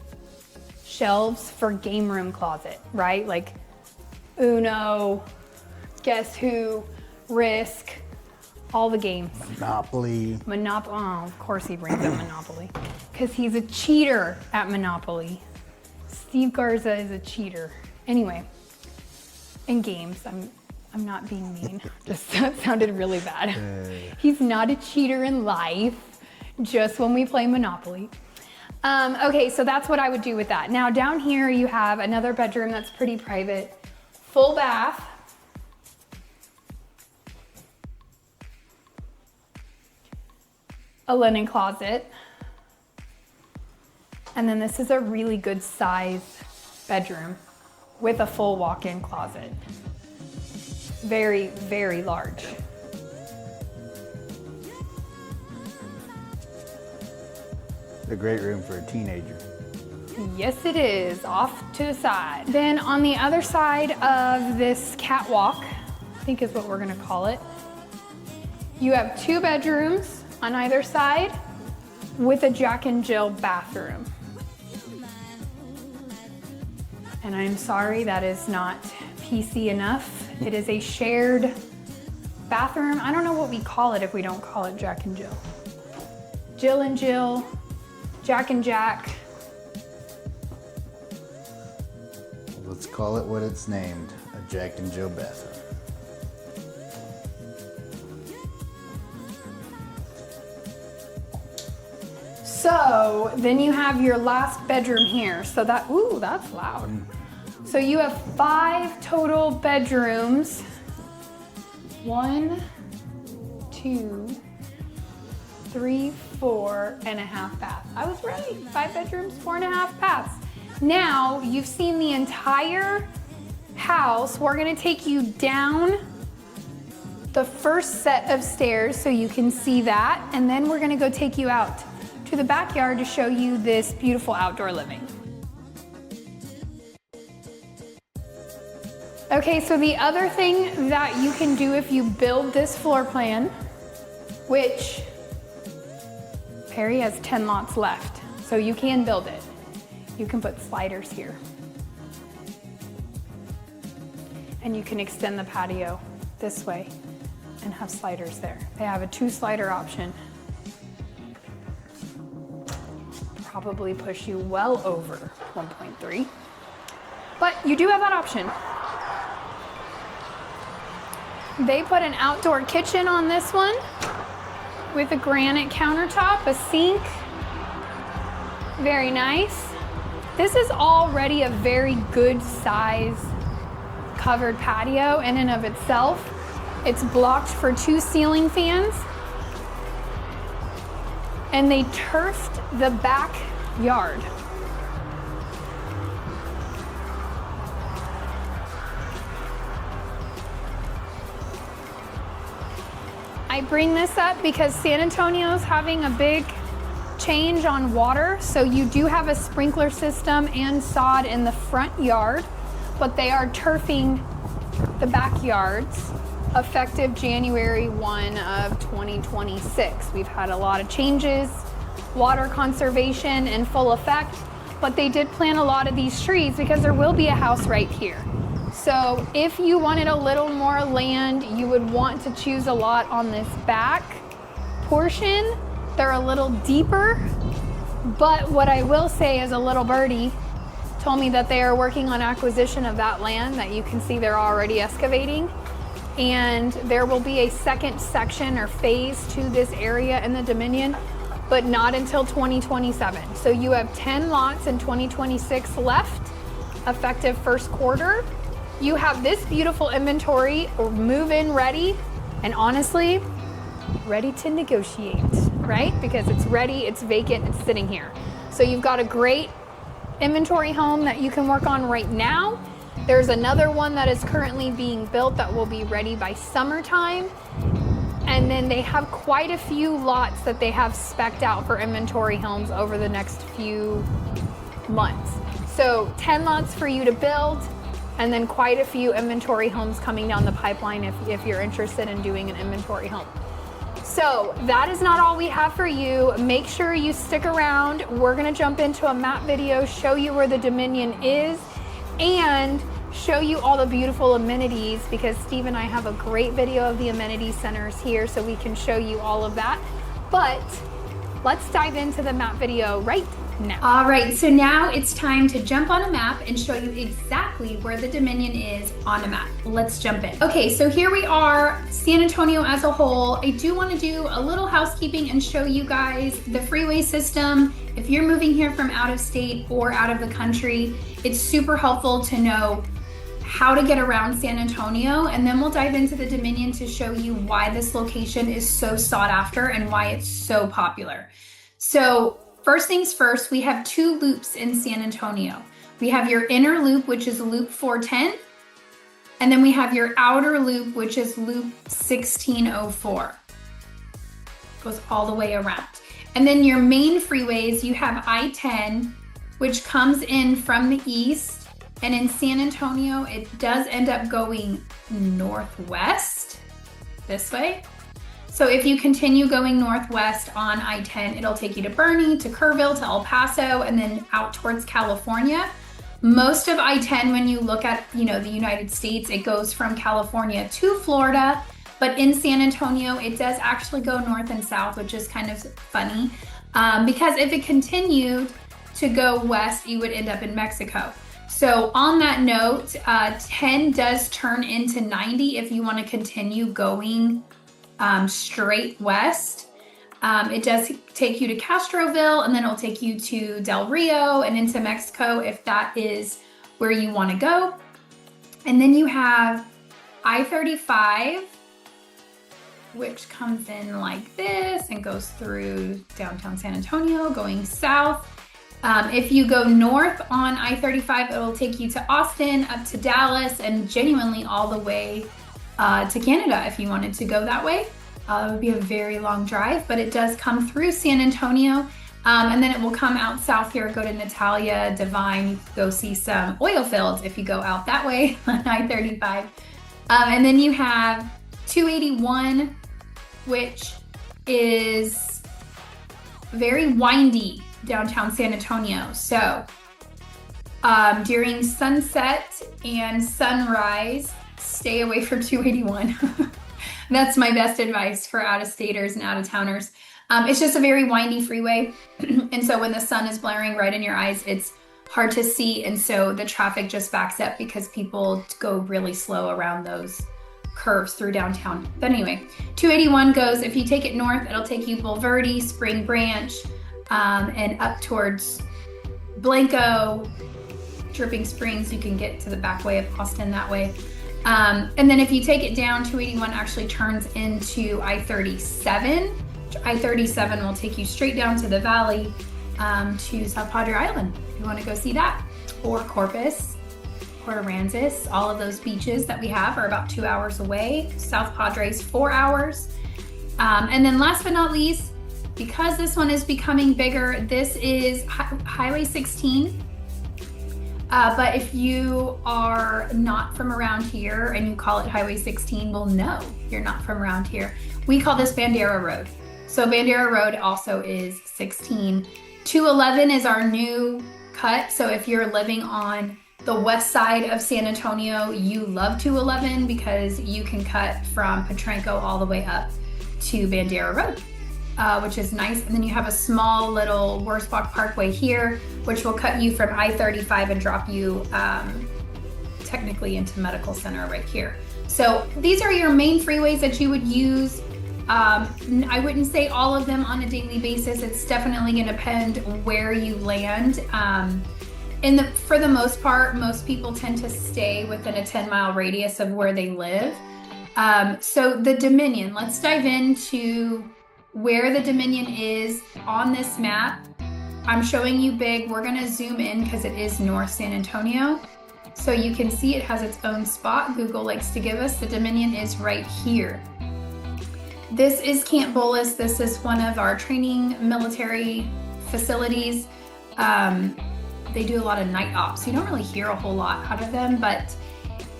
shelves for game room closet, right? Like Uno, Guess Who, Risk, all the games. Monopoly. Oh, of course he brings up Monopoly, because he's a cheater at Monopoly. Steve Garza is a cheater. Anyway, in games, I'm not being mean. Just that sounded really bad. He's not a cheater in life, just when we play Monopoly. Okay, so that's what I would do with that. Now down here you have another bedroom that's pretty private, full bath. A linen closet. And then this is a really good size bedroom with a full walk-in closet. Very, very large. A great room for a teenager. Yes, it is, off to the side. Then on the other side of this catwalk, I think is what we're gonna call it, you have 2 bedrooms on either side with a Jack and Jill bathroom. And I'm sorry, that is not PC enough. It is a shared bathroom. I don't know what we call it if we don't call it Jack and Jill. Jill and Jill, Jack and Jack. Let's call it what it's named, a Jack and Jill bathroom. So then you have your last bedroom here. So that, ooh, that's loud. So you have 5 total bedrooms. 1, 2, 3, 4.5 baths. I was right, 5 bedrooms, 4.5 baths. Now you've seen the entire house. We're gonna take you down the first set of stairs so you can see that. And then we're gonna go take you out to the backyard to show you this beautiful outdoor living. Okay, so the other thing that you can do if you build this floor plan, which Perry has 10 lots left, so you can build it. You can put sliders here. And you can extend the patio this way and have sliders there. They have a 2 slider option. probably push you well over 1.3. But you do have that option. They put an outdoor kitchen on this one with a granite countertop, a sink. Very nice. This is already a very good size covered patio in and of itself. It's blocked for 2 ceiling fans. And they turfed the backyard. I bring this up because San Antonio's having a big change on water, so you do have a sprinkler system and sod in the front yard, but they are turfing the backyards effective January 1 of 2026. We've had a lot of changes, water conservation in full effect, but they did plant a lot of these trees because there will be a house right here. So if you wanted a little more land, you would want to choose a lot on this back portion. They're a little deeper, but what I will say is a little birdie told me that they are working on acquisition of that land that you can see they're already excavating. And there will be a second section or phase to this area in the Dominion, but not until 2027. So you have 10 lots in 2026 left, effective first quarter. You have this beautiful inventory or move-in ready, and honestly, ready to negotiate, right? Because it's ready, it's vacant, it's sitting here. So you've got a great inventory home that you can work on right now. There's another one that is currently being built that will be ready by summertime. And then they have quite a few lots that they have spec'd out for inventory homes over the next few months. So 10 lots for you to build, and then quite a few inventory homes coming down the pipeline if you're interested in doing an inventory home. So that is not all we have for you. Make sure you stick around. We're gonna jump into a map video, show you where the Dominion is, and show you all the beautiful amenities, because Steve and I have a great video of the amenity centers here, so we can show you all of that. But let's dive into the map video right now. All right, so now it's time to jump on a map and show you exactly where the Dominion is on a map. Let's jump in. Okay, so here we are, San Antonio as a whole. I do want to do a little housekeeping and show you guys the freeway system. If you're moving here from out of state or out of the country, it's super helpful to know how to get around San Antonio, and then we'll dive into the Dominion to show you why this location is so sought after and why it's so popular. So first things first, we have 2 loops in San Antonio. We have your inner loop, which is loop 410, and then we have your outer loop, which is loop 1604. Goes all the way around. And then your main freeways, you have I-10, which comes in from the east. And in San Antonio, it does end up going northwest, this way. So if you continue going northwest on I-10, it'll take you to Bernie, to Kerrville, to El Paso, and then out towards California. Most of I-10, when you look at, the United States, it goes from California to Florida. But in San Antonio, it does actually go north and south, which is kind of funny. Because if it continued to go west, you would end up in Mexico. So on that note, 10 does turn into 90 if you want to continue going straight west. It does take you to Castroville, and then it'll take you to Del Rio and into Mexico if that is where you want to go. And then you have I-35, which comes in like this and goes through downtown San Antonio going south. If you go north on I-35, it'll take you to Austin, up to Dallas, and genuinely all the way to Canada if you wanted to go that way. It would be a very long drive, but it does come through San Antonio, and then it will come out south here, go to Natalia, Divine. You can go see some oil fields if you go out that way on I-35. And then you have 281, which is very windy downtown San Antonio. So during sunset and sunrise, stay away from 281. That's my best advice for out-of-staters and out-of-towners. It's just a very windy freeway. And so when the sun is blaring right in your eyes, it's hard to see. And so the traffic just backs up because people go really slow around those curves through downtown. But anyway, 281 goes, if you take it north, it'll take you Bulverde, Spring Branch, and up towards Blanco, Dripping Springs. You can get to the back way of Austin that way. And then if you take it down, 281 actually turns into I-37. I-37 will take you straight down to the valley, to South Padre Island, if you want to go see that, or Corpus, or Aransas. All of those beaches that we have are about 2 hours away. South Padre's 4 hours. And then last but not least, because this one is becoming bigger, this is Highway 16. But if you are not from around here and you call it Highway 16, well, no, you're not from around here. We call this Bandera Road. So Bandera Road also is 16. 211 is our new cut. So if you're living on the west side of San Antonio, you love 211 because you can cut from Potranco all the way up to Bandera Road, which is nice. And then you have a small little Wurzbach Parkway here, which will cut you from I-35 and drop you technically into Medical Center right here. So these are your main freeways that you would use. I wouldn't say all of them on a daily basis. It's definitely going to depend where you land. For the most part, most people tend to stay within a 10-mile radius of where they live. So the Dominion, let's dive into where the Dominion is on this map. I'm showing you big. We're going to zoom in because it is North San Antonio. So you can see it has its own spot. Google likes to give us. The Dominion is right here. This is Camp Bullis. This is one of our training military facilities. They do a lot of night ops. You don't really hear a whole lot out of them, but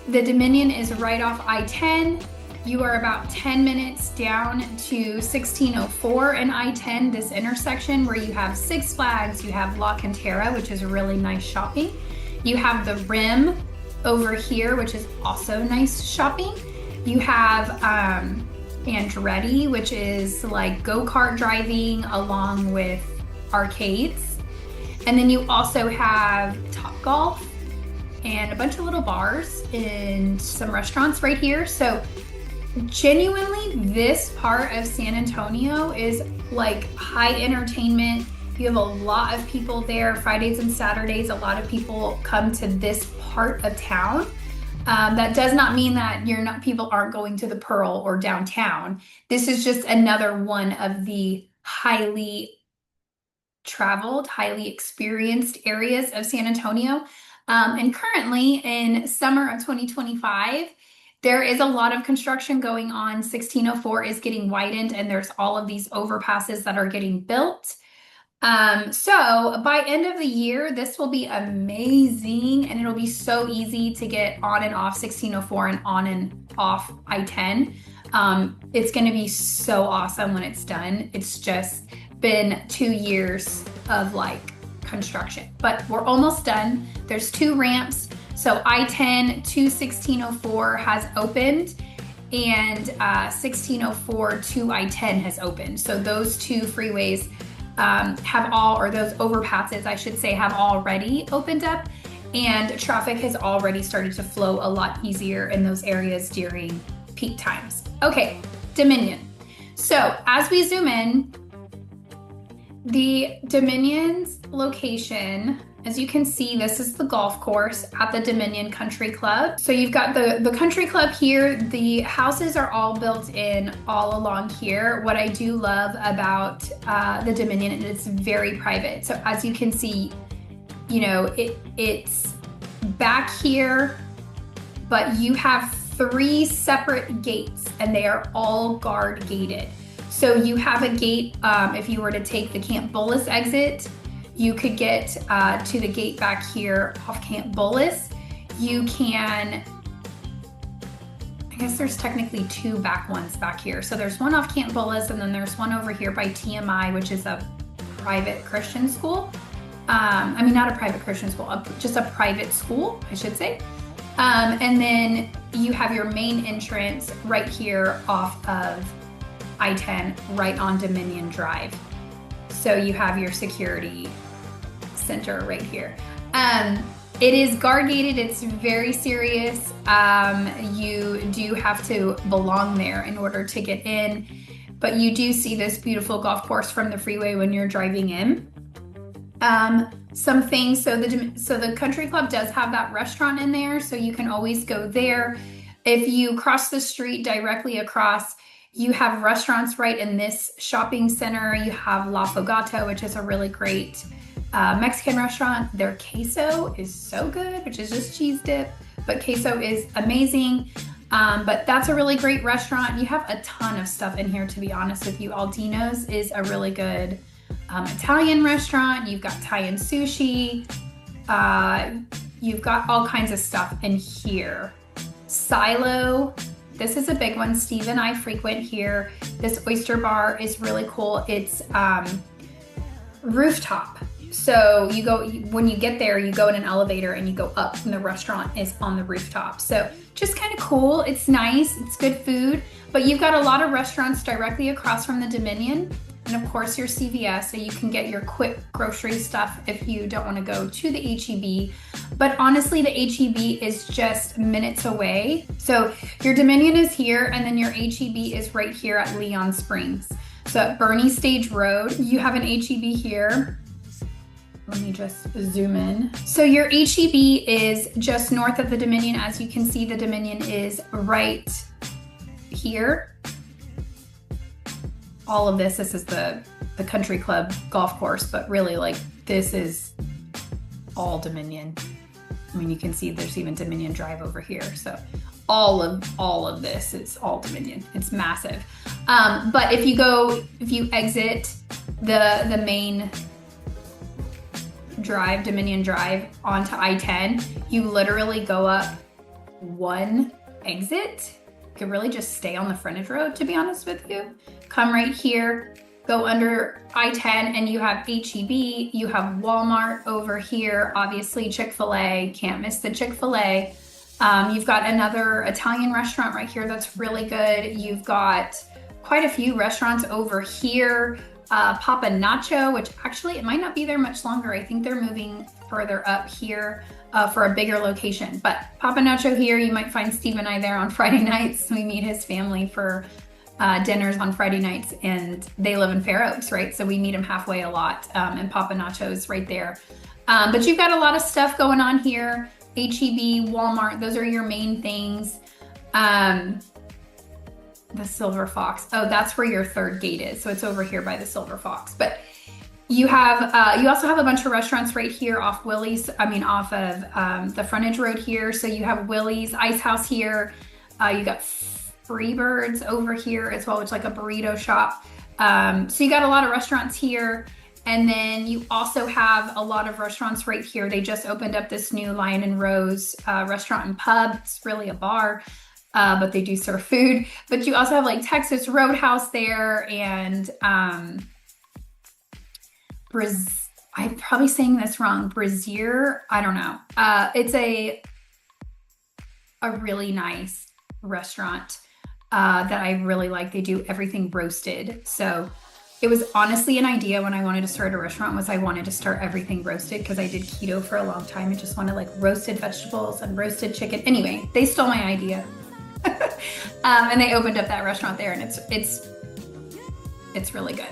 the Dominion is right off I-10. You are about 10 minutes down to 1604 and I-10, this intersection where you have Six Flags, you have La Cantera, which is really nice shopping. You have the Rim over here, which is also nice shopping. You have Andretti, which is like go-kart driving along with arcades. And then you also have Topgolf and a bunch of little bars and some restaurants right here. So genuinely, this part of San Antonio is like high entertainment. You have a lot of people there. Fridays and Saturdays, a lot of people come to this part of town. That does not mean that people aren't going to the Pearl or downtown. This is just another one of the highly traveled, highly experienced areas of San Antonio. And currently in summer of 2025, there is a lot of construction going on. 1604 is getting widened and there's all of these overpasses that are getting built. So by end of the year, this will be amazing and it'll be so easy to get on and off 1604 and on and off I-10. It's going to be so awesome when it's done. It's just been 2 years of like construction, but we're almost done. There's 2 ramps. So I-10 to 1604 has opened and 1604 to I-10 has opened. So those 2 freeways those overpasses, I should say, have already opened up and traffic has already started to flow a lot easier in those areas during peak times. Okay, Dominion. So as we zoom in, the Dominion's location, as you can see, this is the golf course at the Dominion Country Club. So you've got the country club here. The houses are all built in all along here. What I do love about the Dominion, and it's very private. So as you can see, you know, it's back here, but you have 3 separate gates and they are all guard gated. So you have a gate, if you were to take the Camp Bullis exit, you could get to the gate back here off Camp Bullis. You can, I guess there's technically 2 back ones back here. So there's one off Camp Bullis and then there's one over here by TMI, which is a private Christian school. I mean, not a private Christian school, just a private school, I should say. And then you have your main entrance right here off of I-10 right on Dominion Drive. So you have your security center right here. It is guard gated, it's very serious. You do have to belong there in order to get in, but you do see this beautiful golf course from the freeway when you're driving in. Some things, so the country club does have that restaurant in there, so you can always go there. If you cross the street directly across, you have restaurants right in this shopping center. You have La Fogata, which is a really great Mexican restaurant. Their queso is so good, which is just cheese dip, but queso is amazing. But that's a really great restaurant. You have a ton of stuff in here, to be honest with you. Aldino's is a really good Italian restaurant. You've got Italian sushi. You've got all kinds of stuff in here. Silo, this is a big one. Steve and I frequent here. This oyster bar is really cool. It's rooftop. So you go, when you get there, you go in an elevator and you go up and the restaurant is on the rooftop. So just kind of cool. It's nice. It's good food, but you've got a lot of restaurants directly across from the Dominion. And of course your CVS, so you can get your quick grocery stuff if you don't want to go to the HEB. But honestly, the HEB is just minutes away. So your Dominion is here and then your HEB is right here at Leon Springs. So at Bernie Stage Road, you have an HEB here. Let me just zoom in. So your HEB is just north of the Dominion. As you can see, the Dominion is right here. All of this is the country club golf course, but really like this is all Dominion. I mean, you can see there's even Dominion Drive over here. So all of this is all Dominion. It's massive. But if you exit the main drive, Dominion Drive, onto I-10, you literally go up one exit. You could really just stay on the frontage road, to be honest with you. Come right here, go under I-10, and you have HEB, you have Walmart over here, obviously Chick-fil-A, can't miss the Chick-fil-A. You've got another Italian restaurant right here that's really good. You've got quite a few restaurants over here. Papa Nacho, which actually it might not be there much longer. I think they're moving further up here for a bigger location. But Papa Nacho here, you might find Steve and I there on Friday nights. We meet his family for dinners on Friday nights, and they live in Fair Oaks, right? So we meet them halfway a lot, and Papa Nacho's right there. But you've got a lot of stuff going on here. HEB, Walmart, those are your main things. The Silver Fox. Oh, that's where your third gate is. So it's over here by the Silver Fox. But you have, you also have a bunch of restaurants right here off Willie's, off of the frontage road here. So you have Willie's Ice House here. You got Freebirds over here as well, which is like a burrito shop. So you got a lot of restaurants here. And then you also have a lot of restaurants right here. They just opened up this new Lion and Rose restaurant and pub. It's really a bar. But they do serve food. But you also have like Texas Roadhouse there, and I'm probably saying this wrong, Brazier, I don't know. It's a really nice restaurant that I really like. They do everything roasted. So it was honestly an idea when I wanted to start a restaurant, was I wanted to start everything roasted because I did keto for a long time and just wanted like roasted vegetables and roasted chicken. Anyway, they stole my idea. And they opened up that restaurant there, and it's really good.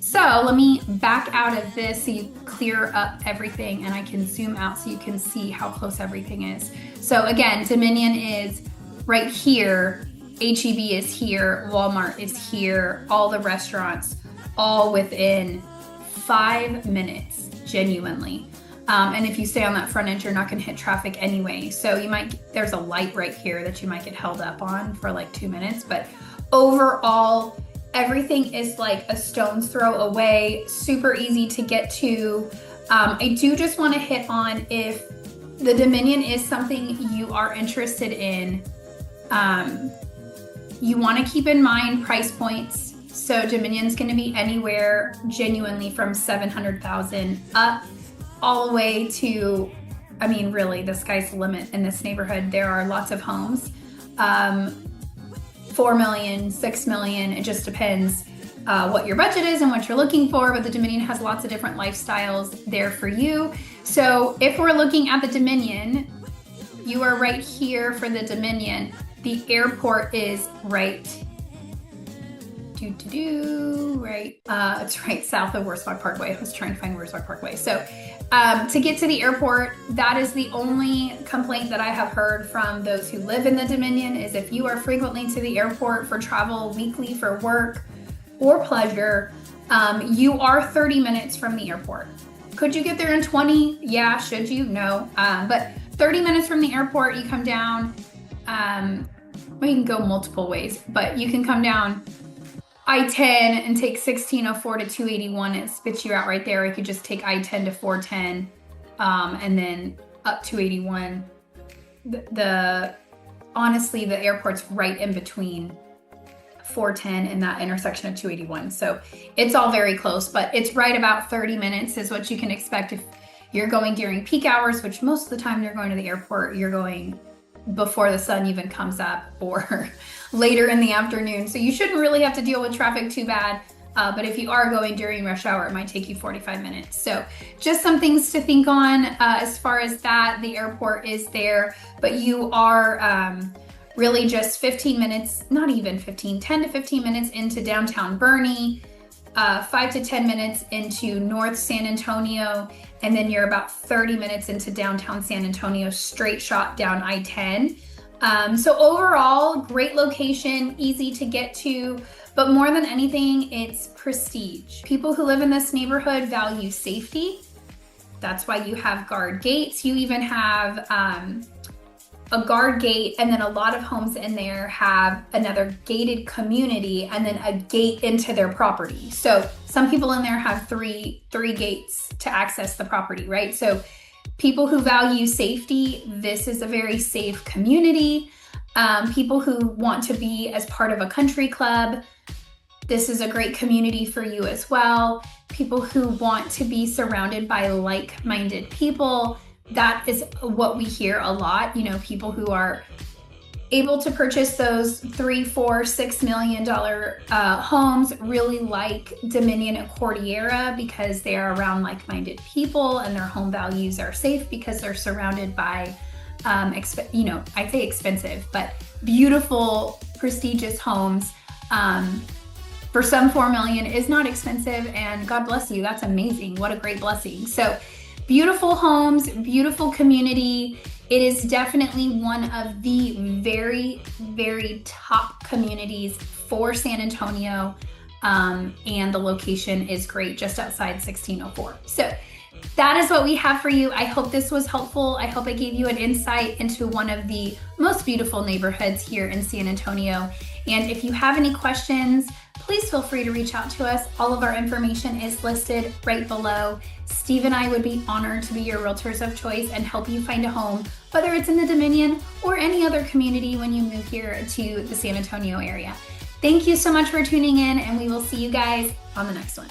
So let me back out of this so you clear up everything, and I can zoom out so you can see how close everything is. So again, Dominion is right here, HEB is here, Walmart is here, all the restaurants, all within 5 minutes, genuinely. And if you stay on that frontage, you're not going to hit traffic anyway. So there's a light right here that you might get held up on for like 2 minutes. But overall, everything is like a stone's throw away, super easy to get to. I do just want to hit on, if the Dominion is something you are interested in, you want to keep in mind price points. So Dominion's going to be anywhere genuinely from 700,000 up, all the way to, really, the sky's the limit in this neighborhood. There are lots of homes. 4 million, 6 million. It just depends what your budget is and what you're looking for, but the Dominion has lots of different lifestyles there for you. So if we're looking at the Dominion, you are right here for the Dominion. The airport is right, it's right south of Wurzbach Parkway. I was trying to find Wurzbach Parkway. So to get to the airport, that is the only complaint that I have heard from those who live in the Dominion, is if you are frequently to the airport for travel weekly for work or pleasure, you are 30 minutes from the airport. Could you get there in 20? Yeah. Should you? No. But 30 minutes from the airport, you come down, well, you can go multiple ways, but you can come down I-10 and take 1604 to 281. It spits you out right there. You could just take I-10 to 410 and then up 281. Honestly, the airport's right in between 410 and that intersection of 281. So it's all very close, but it's right about 30 minutes is what you can expect if you're going during peak hours, which most of the time you're going to the airport, you're going before the sun even comes up or later in the afternoon. So you shouldn't really have to deal with traffic too bad. But if you are going during rush hour, it might take you 45 minutes. So just some things to think on as far as that. The airport is there, but you are really just 15 minutes, not even 15, 10 to 15 minutes into downtown Boerne, 5 to 10 minutes into North San Antonio, and then you're about 30 minutes into downtown San Antonio, straight shot down I-10. So overall, great location, easy to get to, but more than anything, it's prestige. People who live in this neighborhood value safety. That's why you have guard gates. You even have a guard gate, and then a lot of homes in there have another gated community and then a gate into their property. So some people in there have three gates to access the property, right? So people who value safety, this is a very safe community. People who want to be as part of a country club, this is a great community for you as well. People who want to be surrounded by like-minded people, that is what we hear a lot. You know, people who are able to purchase those $3, $4, $6 million homes really like Dominion and Cordillera because they are around like-minded people and their home values are safe because they're surrounded by, I say expensive, but beautiful, prestigious homes. For some, $4 million is not expensive, and God bless you. That's amazing. What a great blessing. So beautiful homes, beautiful community. It is definitely one of the very, very top communities for San Antonio. And the location is great, just outside 1604. So that is what we have for you. I hope this was helpful. I hope I gave you an insight into one of the most beautiful neighborhoods here in San Antonio. And if you have any questions, please feel free to reach out to us. All of our information is listed right below. Steve and I would be honored to be your realtors of choice and help you find a home, whether it's in the Dominion or any other community when you move here to the San Antonio area. Thank you so much for tuning in, and we will see you guys on the next one.